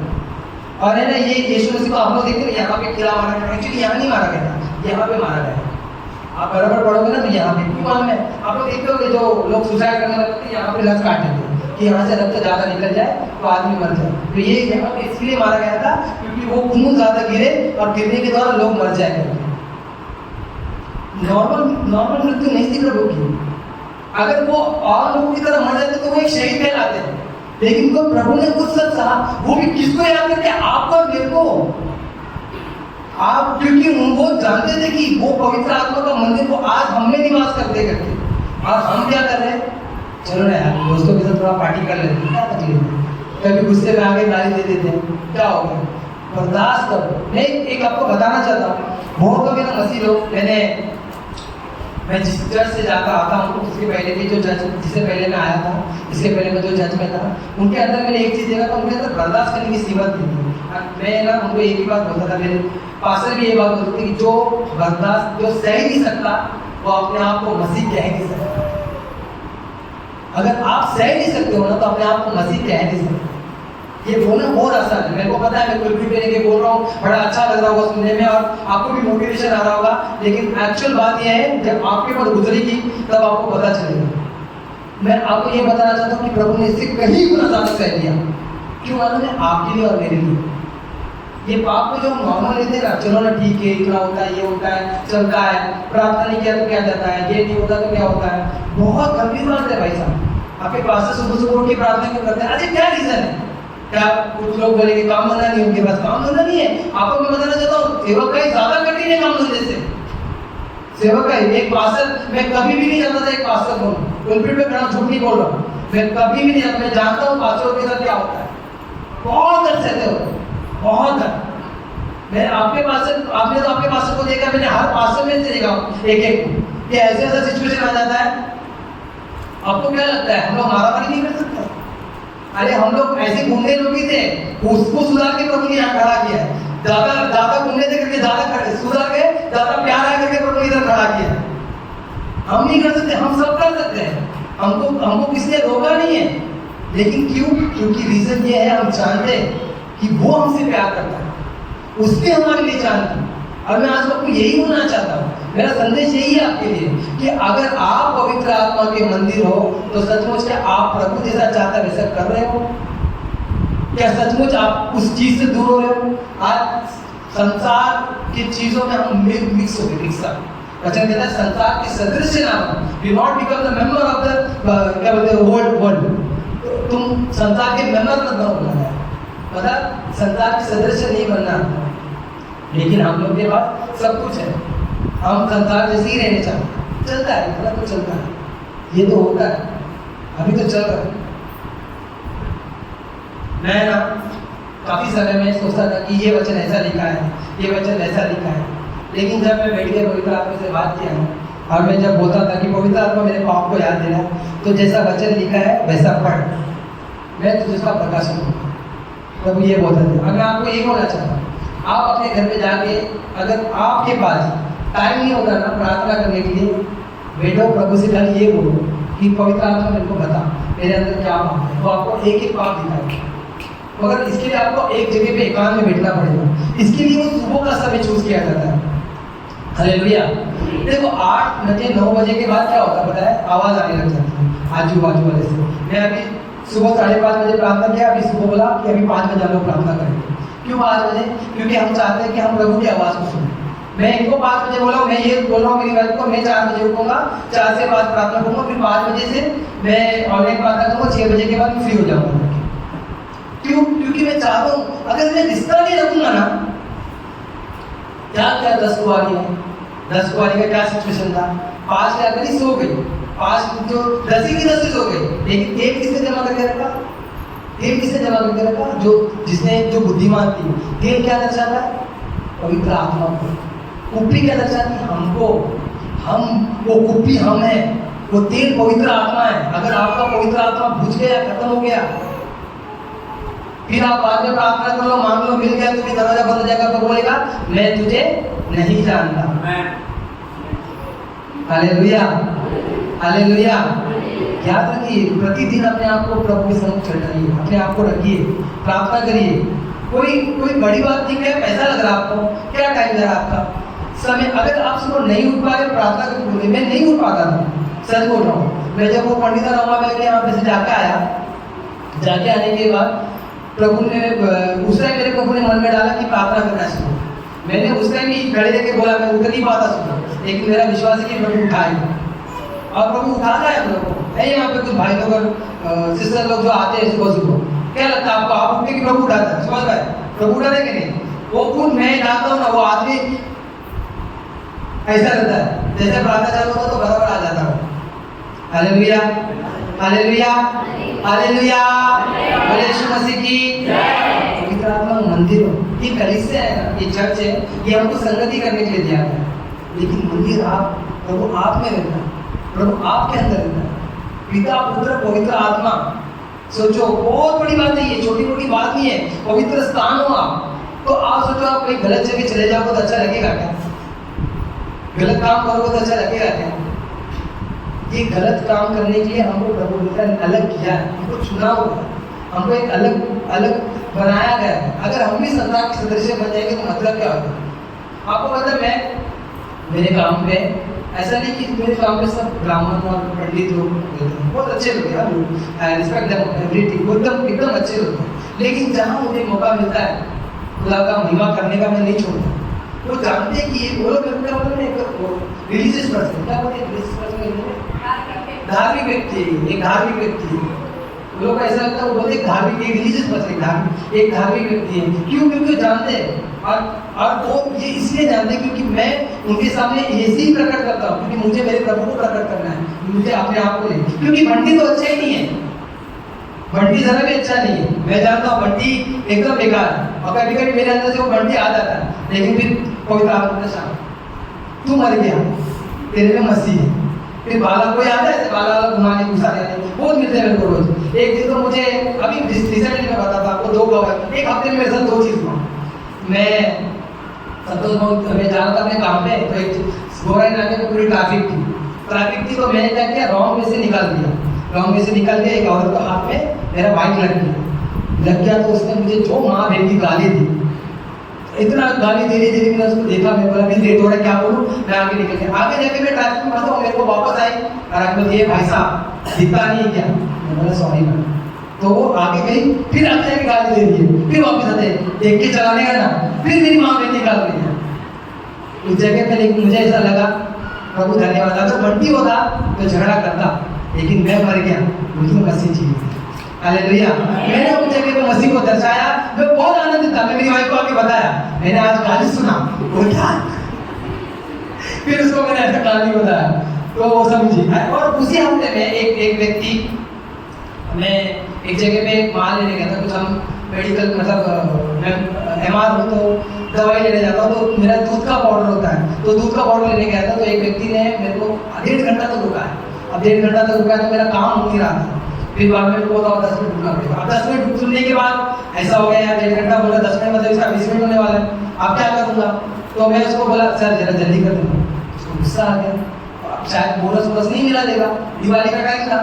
A: और है ना, ये यीशु मसीह को आप लोग देखते हैं, यहाँ पे किला मारा गया, एक्चुअली यहाँ नहीं मारा गया था, यहाँ पे मारा गया। आप बराबर पढ़ोगे ना तो यहाँ पे क्यों मालूम है, आप लोग देखते हो जो लोग सुसाइड करने वाले थे, यहाँ पे रक्त काट देते हैं कि यहाँ से रक्त ज्यादा निकल जाए तो आदमी मर जाए। तो ये यहाँ पे इसलिए मारा गया था क्योंकि वो खून ज्यादा गिरे और गिरने के द्वारा लोग मर जाएंगे। नॉर्मल मृत्यु नहीं थी प्रभु की। अगर वो और लोगों की तरह मर जाते तो वो एक शहीद कहलाते हैं, लेकिन तो प्रभु ने कुछ सच कहा, वो भी किसको याद करके, आपको और मेरे को। आप क्योंकि वो जानते थे कि वो पवित्र आत्मा का मंदिर को आज हम में निवास करते करते, और हम क्या कर रहे हैं, चलो ना यार दोस्तों के साथ थोड़ा पार्टी कर लेते हैं, क्या तकलीफ है, कभी गुस्से में आगे गाली दे देते हैं, क्या हो गया, बर्दाश्त करो। मैं एक आपको बताना चाहता हूँ, बहुत लोग ना मसीह लोग, मैं जिस चर्च से जाकर आता हूँ, उसके पहले भी जो जज, जिससे पहले मैं आया था, इसके पहले मैं जो जज में था, उनके अंदर मैंने एक चीज़ देखा था, उनके अंदर बर्दाश्त करने की सीमत नहीं थी। मैं ना उनको एक ही बात बोलता था, मेरे पास्टर भी ये बात बोलते थे कि जो बर्दाश्त, जो सह नहीं सकता, वो अपने आप को मसीह कह नहीं सकता। अगर आप सह नहीं सकते हो ना, तो अपने आप को मसीह कह नहीं सकते। ये बोलना बहुत आसान है, मेरे को पता है, मैं कुल भी पहन के बोल रहा हूँ, बड़ा अच्छा लग रहा होगा सुनने में और आपको भी मोटिवेशन आ रहा होगा, लेकिन एक्चुअल बात यह है, जब आपके पास गुजरेगी तब आपको पता चलेगा। मैं आपको ये बताना चाहता हूँ कि प्रभु ने इससे कहीं गुना ज्यादा सह लिया। क्यों मालूम है, आपके लिए और मेरे लिए। ये पाप को जो हम नॉर्मल लेते हैं ना, चलो ना ठीक है, इतना होता है, ये होता है, चलता है, प्रार्थना नहीं किया तो क्या जाता है, ये नहीं होता तो क्या होता है, बहुत गंभीर बात है भाई साहब। आपके पास से सुबह सुबह उठ के प्रार्थना क्यों करते हैं, अच्छा क्या रीजन है, क्या कुछ लोग बोलेंगे काम धंधा नहीं, उनके पास काम धंधा नहीं है। आपको मैं बताना चाहता हूँ, सेवक का ही ज्यादा कठिन है काम धंधे से। सेवक का एक पास्टर, मैं कभी भी नहीं जानता था एक पास्टर को, पुलपिट पे खड़ा झूठ नहीं बोल रहा हूँ, मैं कभी भी नहीं जानता, मैं जानता हूँ पास्टर के साथ क्या होता है, बहुत डर सहते हो, बहुत डर। मैं आपके पास्टर, आपने तो आपके पास्टर को देखा, मैंने हर पास्टर में से देखा एक कि ऐसे ऐसा सिचुएशन आ जाता है। आपको क्या लगता है हम लोग मारामारी नहीं कर सकते? अरे हम लोग ऐसे गुंडे लोग ही थे, उसको सुधार के प्रभु ने यहाँ खड़ा किया है। ज्यादा गुंडे थे करके ज्यादा सुधार के ज्यादा प्यार आया करके प्रभु ने इधर खड़ा किया। हम नहीं कर सकते, हम सब कर सकते हैं। हमको किसी ने रोका नहीं है, लेकिन क्यों? क्योंकि रीजन ये है, हम जानते हैं कि वो हमसे प्यार करता है, उसने हमारे लिए जान दी। और मैं आज आपको यही बोलना चाहता हूँ, मेरा संदेश यही है आपके लिए कि अगर आप पवित्र आत्मा के मंदिर हो तो सचमुच क्या आप प्रभु जैसा चाहता है वैसा कर रहे हो? क्या सचमुच आप उस चीज से दूर हो रहे हो? आज संसार की चीजों में हम मिक्स हो गए, मिक्स अप। वचन कहता है संसार के सदृश ना हो, do not become the member of the क्या बोलते हैं वर्ल्ड। तुम संसार के मेंबर मत बनो, मतलब संसार के सदस्य नहीं बनना। लेकिन हम लोग के पास सब कुछ है, हम संसार जैसे ही रहने चाहते, चलता है इतना तो चलता है, ये तो होता है, अभी तो चल रहा है। मैं ना काफी समय में सोचता था कि ये वचन ऐसा लिखा है, ये वचन ऐसा लिखा है, लेकिन जब मैं बैठ के पवित्र आत्मा से बात किया हूँ और मैं जब बोलता था कि पवित्र आत्मा मेरे पाप को याद देना, तो जैसा वचन लिखा है वैसा पढ़, मैं तुझे उसका प्रकाशन दूंगा। प्रभु ये बोलते थे। अगर आपको ये बोलना चाहता हूँ, आप अपने घर में जाके अगर आपके पास टाइम नहीं होगा ना प्रार्थना करने के लिए, बैठो प्रभु से खाली ये बोलो कि पवित्र आत्मा मेरे को बता मेरे अंदर क्या पाप है, तो आपको एक एक पाप दिखाएगा। मगर इसके लिए आपको एक जगह पे एकांत में बैठना पड़ेगा। इसके लिए वो सुबह का समय चूज किया जाता है। हालेलुया। देखो 8 बजे 9 बजे के बाद क्या होता है पता है? आवाज आने लग जाती है आजू बाजू वाले से। मैं अभी सुबह 5:30 बजे प्रार्थना किया, अभी सुबह बोला कि अभी 5 बजे हम लोग प्रार्थना करेंगे। क्यों 5 बजे? क्योंकि हम चाहते हैं कि हम प्रभु की आवाज को सुने। मैं इनको 5 बजे बोला, मैं ये बोल रहा हूँ मेरी वाइफ को, मैं 4 बजे उठूंगा, 4 से 5 प्रार्थना करूंगा, फिर 5 बजे से मैं ऑनलाइन प्रार्थना करूंगा, 6 बजे के बाद मैं फ्री हो जाऊंगा। क्यों? क्योंकि मैं चाहता हूँ अगर मैं रिश्ता नहीं रखूंगा ना, क्या 10 कुआरी है, 10 कुआरी का क्या सिचुएशन था? 5 क्या करी, सो गई, 5 जो 10 ही की 10 ही सो गई, लेकिन एक किसने जमा करके रखा? तेल किसने जमा करके रखा? जो बुद्धिमान थी। तेल क्या दर्शाता है? पवित्र आत्मा को। कुप्पी क्या दर्शाती है? हमको। वो कुप्पी हम है, वो तेल पवित्र आत्मा है। अगर आपका पवित्र आत्मा बुझ गया, खत्म हो गया, फिर आप बाद में प्रार्थना कर लो, मांग लो, मिल गया, तुम्हें दरवाजा बंद हो जाएगा, तो बोलेगा मैं तुझे नहीं जानता। Hallelujah, hallelujah. याद रखिए, प्रतिदिन अपने आप को प्रभु के सम्मुख चढ़ाइए, अपने आप को रखिए, प्रार्थना करिए। कोई बड़ी बात नहीं है, पैसा लग रहा है आपको, क्या टाइम लग रहा है आपका समय? अगर आप सुबह नहीं उठ पा रहे प्रार्थना करके बोले, मैं नहीं उठ पाता था, सच बोल रहा हूँ। मैं जब वो पंडित रामा के यहाँ पे से जाके आया, जाके आने के बाद प्रभु ने उस टाइम मेरे प्रभु ने मन में डाला कि प्रार्थना करना सीखो। मैंने उस टाइम ही खड़े रह के बोला, मैं उठ नहीं पाता सुबह, लेकिन मेरा विश्वास है कि प्रभु उठाएगा, और प्रभु उठाता है हम लोग को। यहाँ पे कुछ भाई लोग और सिस्टर लोग जो आते हैं सुबह सुबह, क्या लगता है आपको? आप उठते कि प्रभु उठाता है? समझ पाए? प्रभु उठाते कि नहीं? वो खुद मैं जाता हूँ ना, वो आदमी ऐसा रहता है जैसे प्रार्थना चालू होता तो बराबर आ जाता हूँ। हालेलुया, हालेलुया, हालेलुया, बोले यीशु मसीह की जय। पवित्र आत्मा मंदिर हो, ये कलीसिया है ना, ये चर्च है, ये हमको संगति करने के लिए दिया गया है। लेकिन मंदिर आप, प्रभु आप में रहता है, प्रभु आपके अंदर रहता है, पिता पुत्र पवित्र आत्मा। सोचो, बहुत बड़ी बात नहीं है, छोटी मोटी बात नहीं है। पवित्र स्थान हो आप, तो आप सोचो आप कहीं गलत जगह चले जाओ तो अच्छा लगेगा क्या? गलत काम करोगे तो अच्छा लगेगा क्या? ये गलत काम करने के लिए हमको प्रभु ने अलग किया है, हमको चुना हुआ है, हमको एक अलग बनाया गया है। अगर हम भी संसार के सदस्य बन जाएंगे तो मतलब क्या होगा? आपको पता है, मैं मेरे काम पे ऐसा नहीं कि मेरे काम पे सब ब्राह्मण और पंडित लोग बहुत अच्छे लोग हैं, रिस्पेक्ट देम एवरीथिंग, एकदम अच्छे लोग हैं। लेकिन जहाँ मुझे मौका मिलता है खुदा का महिमा करने का, मैं नहीं छोड़ता। वो जानते हैं कि ये वो लोग रिलीजियस पर्सन, क्या बोलते हैं रिलीजियस पर्सन? धार्मिक व्यक्ति, एक धार्मिक व्यक्ति। लोगों को ऐसा लगता है, वो बोलते हैं धार्मिक, एक रिलीजियस पर्सन, एक धार्मिक व्यक्ति है। क्यों? क्योंकि वो जानते हैं, और वो ये इसलिए जानते हैं क्योंकि मैं उनके सामने ऐसे ही प्रकट करता हूँ, क्योंकि मुझे मेरे प्रभु को प्रकट करना है, मुझे अपने आप को नहीं। क्योंकि बंटी तो अच्छा ही नहीं है, बंटी जरा भी अच्छा नहीं है। मैं जानता हूँ बंटी एकदम बेकार है, और कभी कभी मेरे अंदर से वो बंटी आ जाता है, लेकिन फिर पवित्र आत्मा ने शाम तू मर गया, तेरे में मसीह है। फिर बाला कोई आता है, बाला घुमाने घुसाने बहुत मिलते हैं मेरे को रोज। एक दिन तो मुझे अभी रिसेंटली मैं बताता आपको, 2 गवाह एक हफ्ते में मेरे साथ 2 चीज हुआ। मैं संतोष भवन में जा रहा था अपने काम पे, तो एक गोरा नाके में पूरी ट्रैफिक थी, ट्रैफिक थी, तो मैंने क्या किया, रॉन्ग वे से निकाल दिया। रॉन्ग वे से निकल के एक औरत के हाथ में मेरा बाइक लग गया। तो उसने मुझे जो माँ बहन की गाली दी, इतना गाली दे रही मैंने उसको देखा, मैं बोला नहीं लेट हो रहा है, क्या बोलूँ, मैं आगे निकल गया। आगे जाके मैं ट्रैफिक में फंसा, मेरे को वापस आई और आगे बोली, ये भाई साहब दिखता नहीं है क्या? मैं बोला सॉरी मैम। तो वो आगे गई, फिर आगे जाके गाली दे रही है, फिर वापस आते देख के चलाने का ना, फिर मेरी माँ बहन निकाल रही है। उस जगह पे लेकिन मुझे ऐसा लगा, प्रभु धन्यवाद, अगर बंटी होता तो झगड़ा करता, लेकिन मैं मर गया, मुझे मसीह चाहिए। हालेलुया। मैंने उस जगह पे मसीह को दर्शाया, मैं बहुत आनंदित था। मैं मेरी वाइफ को आके बताया, मैंने आज गाली सुना, वो क्या, फिर उसको मैंने ऐसा कहानी बताया, तो वो समझी। और उसी हफ्ते में एक व्यक्ति, मैं एक जगह पे माल लेने गया था, कुछ हम मेडिकल मतलब मैं एमआर हूँ तो दवाई लेने जाता हूँ, तो मेरा दूध का पाउडर होता है, तो दूध का पाउडर लेने गया था। तो एक व्यक्ति ने मेरे को 1.5 घंटा तक रुका है। अब 1.5 घंटा तक रुका है तो मेरा काम हो नहीं रहा था। फिर बाद में बोला 10 मिनट रुकना पड़ेगा। अब 10 मिनट सुनने के बाद ऐसा हो गया यार, 1.5 घंटा बोला, 10 मिनट मतलब इसका 20 मिनट होने वाला है, अब क्या करूँगा? तो मैं उसको बोला सर जरा जल्दी कर दूँगा। उसको गुस्सा आ गया, शायद बोनस वोनस नहीं मिला देगा, दिवाली का टाइम था,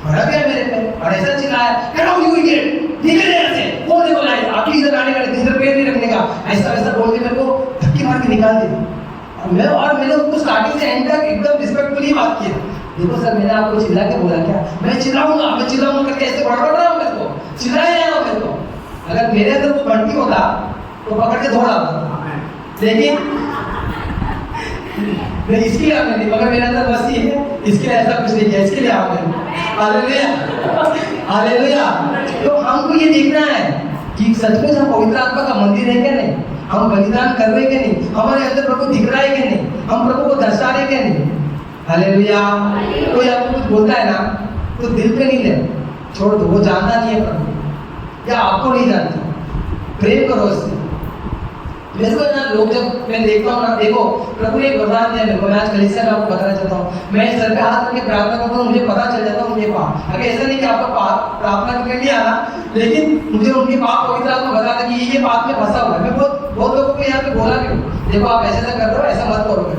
A: भरा गया मेरे पे और ऐसा चिल्लाया, गेट आउट यू इडियट, निकल यहाँ से, कौन देखो लाइन, आपकी इधर आने का, इधर पैर नहीं रखने का, ऐसा वैसा बोल के मेरे को धक्के मार के निकाल दिया। मैंने उसको स्टार्टिंग से एंड तक एकदम रिस्पेक्टफुली बात किया, देखो सर मैंने आपको चिल्ला के बोला क्या, मैं चिल्लाऊंगा करके ऐसे बड़बड़ रहा हूँ, मेरे को चिल्लाया है मेरे को। अगर मेरे अंदर वो बंटी होता तो पकड़ के धोड़ा होता, लेकिन मैं इसके लिए आपने नहीं, मगर मेरे अंदर मस्ती है, इसके लिए ऐसा कुछ नहीं किया, इसके लिए आपने। Hallelujah, hallelujah. तो हमको ये देखना है कि सचमुच हम पवित्र आत्मा का मंदिर है क्या नहीं, हम बलिदान कर रहे क्या नहीं, हमारे अंदर प्रभु दिख रहा है क्या नहीं, हम प्रभु को दर्शा रहे क्या नहीं। हालेलुया। कोई आपको कुछ बोलता है ना तो दिल पे नहीं ले, छोड़ दो, वो जानता नहीं है प्रभु, या आपको नहीं जानता, प्रेम करो उससे। मेरे को ना लोग जब मैं देखता हूँ ना, देखो प्रभु ने एक वरदान दिया मेरे को, मैं आज कलीसिया में आपको बताना चाहता हूँ, मैं सर पे हाथ रख के प्रार्थना करता हूँ, मुझे पता चल जाता है उनके पाप। अगर ऐसा नहीं कि आपका पाप प्रार्थना करके नहीं आना, लेकिन मुझे उनके पाप पवित्र आत्मा बताता कि ये पाप में फंसा हुआ है। मैं बहुत लोगों को यहाँ पे बोला भी, देखो आप ऐसा कर रहे हो, ऐसा मत करो करके,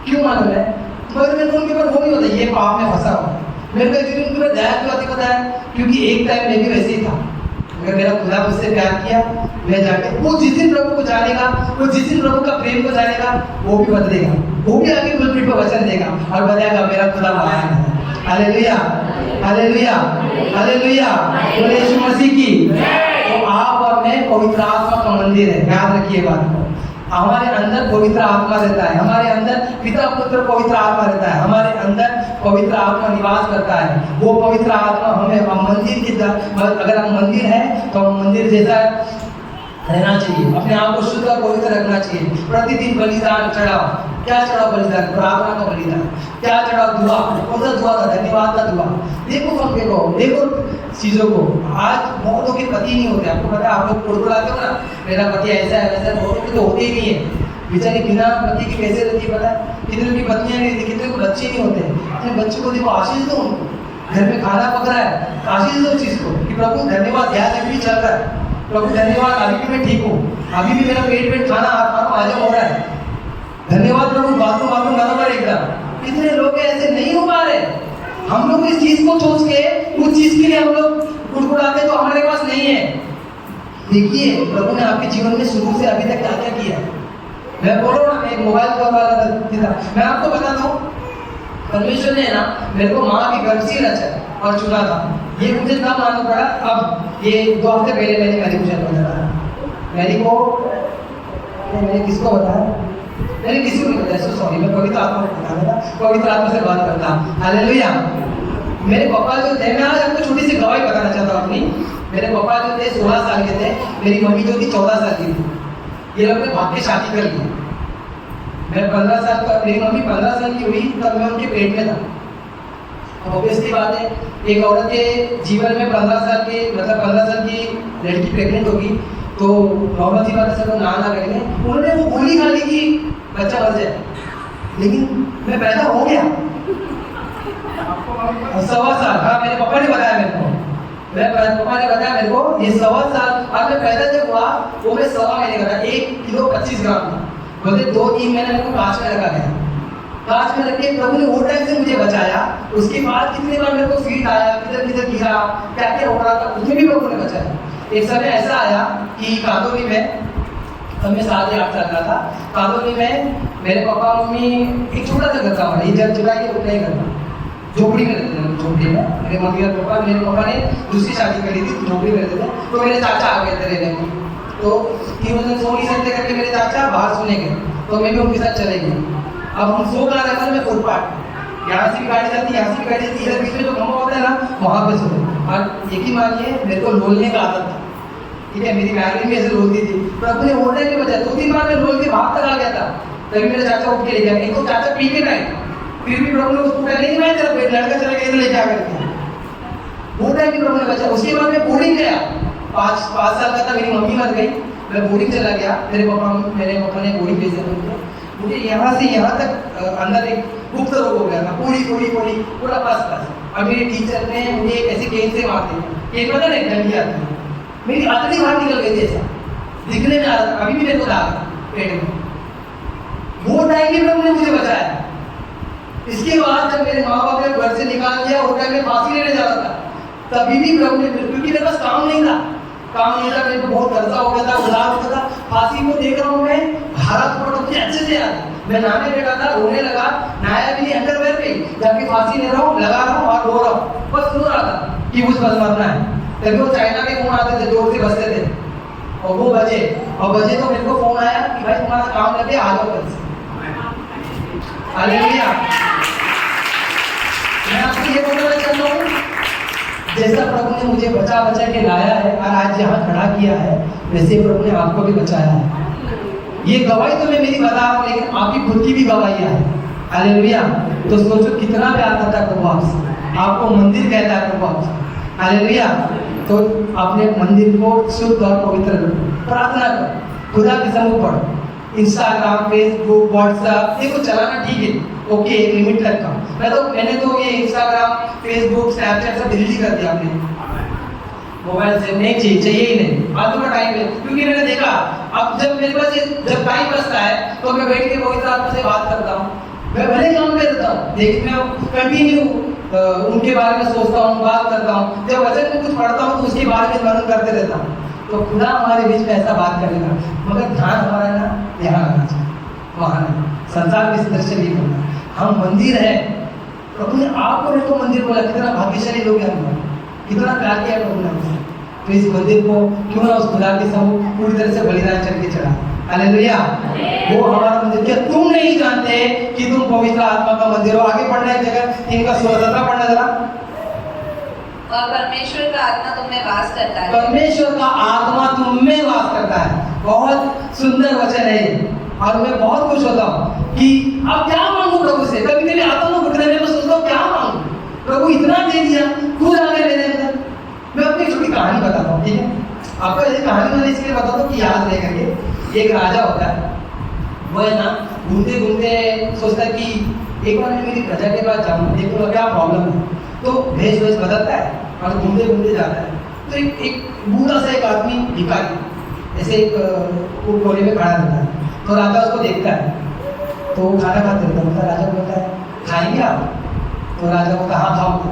A: क्यों मालूम है, मगर मेरे को उनके ऊपर वो नहीं होता ये पाप में फंसा हुआ है। मेरे को एक्चुअली उनके ऊपर दया क्यों आती पता है, क्योंकि एक टाइम में भी वैसे ही था। अगर मेरा खुदा मुझसे प्यार किया, मैं जाके वो जिस दिन प्रभु को जानेगा, वो जिस दिन प्रभु का प्रेम को जानेगा, वो भी बदलेगा, वो भी आगे पुलपिट पर वचन देगा और बताएगा मेरा खुदा महान है। हालेलुया, हालेलुया, हालेलुया, बोले यीशु मसीह की। तो आप और मैं पवित्र आत्मा का मंदिर है, याद रखिए बात को। हमारे अंदर पवित्र आत्मा रहता है, हमारे अंदर पिता पुत्र पवित्र आत्मा रहता है, हमारे अंदर पवित्र आत्मा निवास करता है। वो पवित्र आत्मा हमें, हम मंदिर की अगर हम मंदिर है तो हम मंदिर जैसा रहना चाहिए, अपने आप को शुद्ध और पवित्र रखना चाहिए। प्रतिदिन बलिदान चढ़ाओ, क्या चढ़ाओ बलिदान, प्रार्थना का बलिदान, क्या चढ़ाओ, दुआ, कौन सा दुआ था, धन्यवाद का दुआ। देखो हम देखो चीजों को। आज बहुत लोग के पति नहीं होते, आपको पता है, आप लोग कुड़कुड़ाते हो ना, मेरा पति ऐसा है वैसा है, बहुत लोग तो होते ही नहीं है। बेचारे बिना पति के कैसे रहती है पता है, कितने की पत्नियां नहीं रहती, कितने को बच्चे नहीं होते। अपने बच्चों को देखो, आशीष दो उनको, घर में खाना पक रहा है, आशीष दो चीज को कि प्रभु धन्यवाद, गैस अभी भी चल रहा है, प्रभु धन्यवाद, अभी भी मैं ठीक हूँ, अभी भी मेरा पेट में खाना हजम हो रहा है, धन्यवाद प्रभु, बाथरूम बराबर एकदम। कितने लोग ऐसे नहीं हो पा रहे। हम लोग इस चीज को सोच के उस चीज के लिए हम लोग कुड़कुड़ाते तो हमारे पास नहीं है। देखिए प्रभु ने आपके जीवन में शुरू से अभी तक क्या क्या किया। मैं बोल रहा हूँ ना, एक मोबाइल कॉल वाला था, मैं आपको बताता हूँ, परमेश्वर ने ना मेरे को माँ के गर्भ से रचा और चुना था। ये मुझे तब मालूम पड़ा, अब ये 2 हफ्ते पहले मैंने मैरी को बताया। मैरी को मैंने किसको बताया, मैंने किसी को नहीं बताया, सॉरी, मैं पवित्र आत्मा को बता रहा था, पवित्र आत्मा से बात करता। हालेलुया। मेरे पापा जो थे, मैं आज आपको छोटी सी गवाही बताना चाहता हूँ अपनी। मेरे पापा जो थे 16 साल के थे, मेरी मम्मी जो थी 14 साल की थी। ये लोग ने भाग के शादी कर ली। मैं 15 साल का, मेरी मम्मी 15 साल की हुई तब मैं उनके पेट में था। अब ऑब्वियसली बात है, एक औरत के जीवन में 15 साल की लड़की प्रेग्नेंट होगी तो नॉर्मल सी बात है, सब ना करेंगे। उन्होंने वो गोली खा ली कि बच्चा मर जाए, लेकिन मैं पैदा हो गया 1.25 साल। हाँ, मेरे पापा ने बताया मेरे को, पापा ने बताया मेरे को, ये 1.25 साल अब मैं पैदा जब हुआ वो मैं 1.25 महीने का था, 1 किलो 25 ग्राम था। बोलते 2-3 महीने मेरे को कांच में रखा गया। कांच में रख के प्रभु ने वो टाइम से मुझे बचाया। उसके बाद कितने बार मेरे को फीट आया, किधर किधर गिरा, क्या क्या हो रहा था, उसमें भी प्रभु ने बचाया। एक समय ऐसा आया कि कांदोली में, तब मैं 7 या 8 साल का था, कांदोली में मेरे पापा मम्मी, एक छोटा सा घर था हमारा, ये जगह के उतना ही घर था, झोपड़ी में रहते थे। झोपड़ी में मेरे मम्मी और पापा, मेरे पापा ने दूसरी शादी करी थी, झोपड़ी में रहते थे। तो मेरे चाचा आ गए थे रहने को, तो कि उन्होंने सो नहीं सकते करके मेरे चाचा बाहर सोने गए, तो मैं भी उनके साथ चले गई। अब हम सो कहाँ रहे थे, मैं फुटपाथ, यहाँ से भी गाड़ी जाती, यहाँ से भी गाड़ी जाती, इधर बीच में जो खंभा होता है ना, वहाँ पे सोते। और एक ही मानिए, मेरे को लोलने का आदत था, ठीक है, मेरी फैमिली में ऐसे रोती थी। प्रभु ने वो टाइम में बचाया। 2-3 बार मैं रोल के बाहर तक आ गया था, तभी मेरे चाचा उठ के ले गया। एक तो चाचा पी के गए, फिर भी प्रभु ने उसको पहले नहीं मैं तेरा पेट लड़का चला गया ले जा करके, वो टाइम भी प्रभु ने बचाया। उसके बाद मैं बोर्डिंग गया, 5 साल का था, मेरी मम्मी मर गई, मैं बोर्डिंग चला गया। मेरे पापा ने बोर्डिंग भेज दिया मुझे यहाँ से यहाँ तक अंदर एक गुप्त रोग हो गया था, पूरा पास। और मेरे टीचर ने मुझे एक ऐसी केन से मार दी, एक पता नहीं डंडी आती है, मेरी आंतड़ी बाहर निकल गई थी, ऐसा दिखने में आ रहा था, अभी भी मेरे को दाग पेट में। वो टाइम में प्रभु ने मुझे बचाया। इसके बाद जब मेरे माँ बाप ने घर से निकाल दिया, वो टाइम में फांसी लेने जा रहा था, तभी भी प्रभु ने, क्योंकि मेरे पास काम नहीं था, मेरे को बहुत कर्जा हो गया था, उधार हो गया था। फांसी को देख रहा हूँ मैं, भारत फोटो मुझे अच्छे से याद है। मैं नहाने बैठा था, रोने लगा, नहाया भी नहीं, अंडरवेयर पे, जबकि फांसी ले रहा हूँ, लगा रहा हूँ और रो रहा हूँ, बस रो रहा था कि मुझे बस मरना है। तभी वो चाइना के फोन आते थे, जोर से बजते थे, और वो बजे तो मेरे को फोन आया कि भाई तुम्हारा काम लगे, आ जाओ कल से। हालेलुया। मैं आपको ये बताना चाहता हूँ, जैसा प्रभु ने मुझे बचा के लाया है और आज यहाँ खड़ा किया है, वैसे प्रभु ने आपको भी बचाया है। ये गवाही तो मैं मेरी बता रहा हूँ, लेकिन आपकी खुद की भी गवाही है। हालेलुया। तो सोचो कितना प्यार करता है प्रभु आपसे, आपको मंदिर कहता है प्रभु आपसे। हालेलुया। तो अपने मंदिर को शुद्ध और पवित्र प्रार्थना करो, खुदा के सम्मुख पढ़ो। इंस्टाग्राम, फेसबुक, व्हाट्सएप ये तो चलाना ठीक है, ओके, एक लिमिट तक का। मैंने तो ये इंस्टाग्राम, फेसबुक, स्नैपचैट सब डिलीट कर दिया अपने मोबाइल से, नहीं चाहिए ही नहीं, फालतू का टाइम है। क्योंकि मैंने देखा अब जब मेरे पास जब टाइम बचता है तो मैं बैठ के पवित्र आत्मा से बात करता हूँ। मैं भले काम पे रहता हूँ, लेकिन मैं कंटिन्यू उनके बारे में सोचता हूँ, बात करता हूँ। जब वचन में कुछ पढ़ता हूँ तो उसके बारे में स्मरण करते रहता हूँ। तो खुदा हमारे बीच में ऐसा बात करेगा, मगर ध्यान हमारा ना यहाँ आना चाहिए, वहाँ नहीं। संसार के दृश्य नहीं करना, हम मंदिर है। प्रभु ने आपको मेरे को मंदिर बोला, कितना भाग्यशाली लोग हैं हम, कितना प्यार किया प्रभु ने हमसे। तो इस मंदिर को क्यों ना उस खुदा के सब पूरी तरह से बलिदान चढ़ के चढ़ा। हालेलुया। वो हमारा मंदिर, क्या तुम नहीं जानते कि तुम पवित्र आत्मा का मंदिर हो? आगे पढ़ना है जगह 3 का 16 पढ़ना जरा।
B: और परमेश्वर का आत्मा तुम में वास करता है।
A: परमेश्वर का आत्मा तुम में वास करता है। बहुत सुंदर वचन है ये, और मैं बहुत खुश होता हूँ कि अब क्या मांगू प्रभु से। कभी कभी आता हूँ घुटने में, मैं सोचता हूँ क्या मांगू, प्रभु इतना दे दिया, खुद आ गए मेरे अंदर। मैं अपनी छोटी कहानी बताता हूँ, ठीक है? आपको ये कहानी मैंने इसलिए बताता हूँ कि याद रह करके। एक राजा होता है, वो है ना घूमते घूमते सोचता है कि एक बार मैं मेरी प्रजा के पास जाऊँ, देखूँगा क्या प्रॉब्लम है। तो भेष बदलता है और घूमते घूमते जाता है। तो एक बूढ़ा सा एक आदमी भिखारी ऐसे एक कोने में खड़ा रहता है। तो राजा उसको देखता है, तो वो खाना खाते रहता है। राजा बोलता है खाएंगे आप? तो राजा बोलता है हाँ खाऊंगा।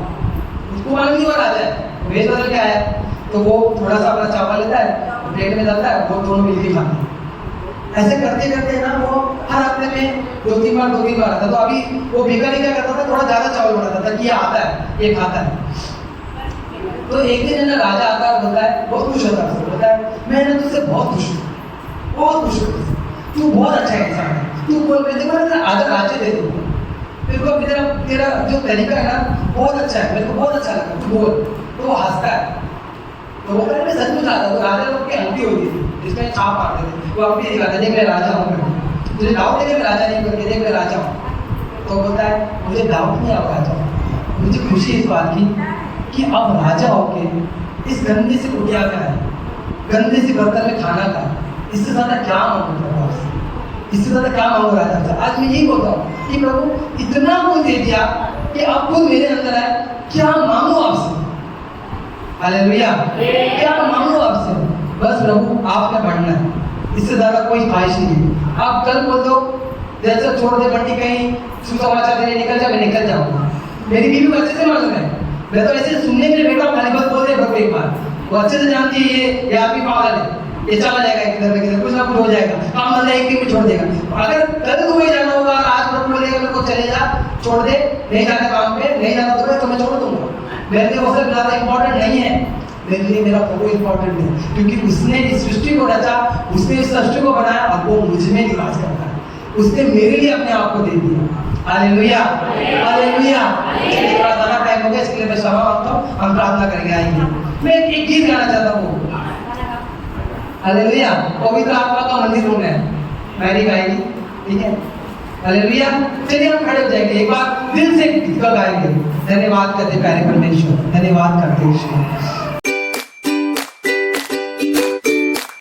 A: उसको मालूम नहीं हुआ राजा है, भेष बदल के आया। तो वो थोड़ा सा अपना चावल लेता है, प्लेट में डालता है, वो दोनों मिलकर खाते हैं। ऐसे करते करते ना वो हर हफ्ते में 2-3 बार आता। तो अभी वो भिखारी क्या करता था, थोड़ा ज्यादा चावल बनाता था कि ये आता है, ये खाता है। तो एक दिन ना राजा आता है, बोलता है, बहुत खुश होता है, बोलता है मैं ना तुझसे बहुत खुश हूँ, बहुत खुश हूँ, तू बहुत अच्छा इंसान है, तू बोल मैं देखो ना आधा राज्य दे दूँ, मेरे को तेरा जो तरीका है ना बहुत अच्छा है, मेरे को बहुत अच्छा लगा, तू बोल। तो वो हंसता है। तो वो कहता है मैं सचमुच आता। तो राजा लोग की अंगठी होती थी जिसमें छाप मारते थे, वो अंगठी दिखाते, देख मैं राजा हूँ करके, तुझे डाउट है कि मैं राजा नहीं करके, देख मैं राजा हूँ। तो बोलता है मुझे डाउट नहीं, अब राजा हूँ। मुझे खुशी इस बात की कि अब राजा होके इस गंदे से कुटिया का है, गंदे से बर्तन में खाना का, इससे ज्यादा क्या मांगू प्रभु आपसे, इससे ज्यादा क्या मांगू राजा से। आज मैं यही बोलता हूँ कि प्रभु इतना कुछ दे दिया कि अब खुद मेरे अंदर है, क्या मांगू आपसे। हालेलुया। क्या मांगू आपसे? बस प्रभु आपका बढ़ना है, इससे ज्यादा कोई ख्वाहिश नहीं है। आप कल बोल दो जैसे छोड़ दे बंटी कहीं सुसमाचार देने निकल जाए, मैं निकल जाऊंगा। मेरी बीवी को अच्छे से मालूम है, मैं तो ऐसे सुनने के लिए बैठा हूँ, खाली बस बोल दे बस एक बार, वो अच्छे से जानती है ये आदमी पागल है, ये चला जाएगा किधर में किधर, कुछ ना कुछ हो जाएगा, काम धंधा एक दिन में छोड़ देगा। अगर कल को ही जाना होगा, आज प्रभु बोलेगा मेरे को चले जा, छोड़ दे, नहीं जाना काम पे, नहीं जाना तो मैं छोड़ दूंगा। मेरे लिए वो सब ज्यादा इंपॉर्टेंट नहीं है, मेरे लिए मेरा प्रभु इंपॉर्टेंट है, क्योंकि उसने इस सृष्टि को रचा, उसने इस सृष्टि को बनाया और वो मुझ में निवास करता है, उसने मेरे लिए अपने आप को दे दिया। Hallelujah, hallelujah. चलिए प्रार्थना टाइम हो गया, इसके लिए मैं क्षमा मांगता हूँ, हम प्रार्थना करके आएंगे। मैं एक गीत गाना चाहता हूँ। हालेलुया। पवित्र आत्मा का मंदिर रूम है, मैरी गाएगी, ठीक है? हालेलुया। चलिए हम खड़े हो जाएंगे, एक बार दिल से गीत गाएंगे। धन्यवाद करते प्यारे परमेश्वर, धन्यवाद करते ईश्वर।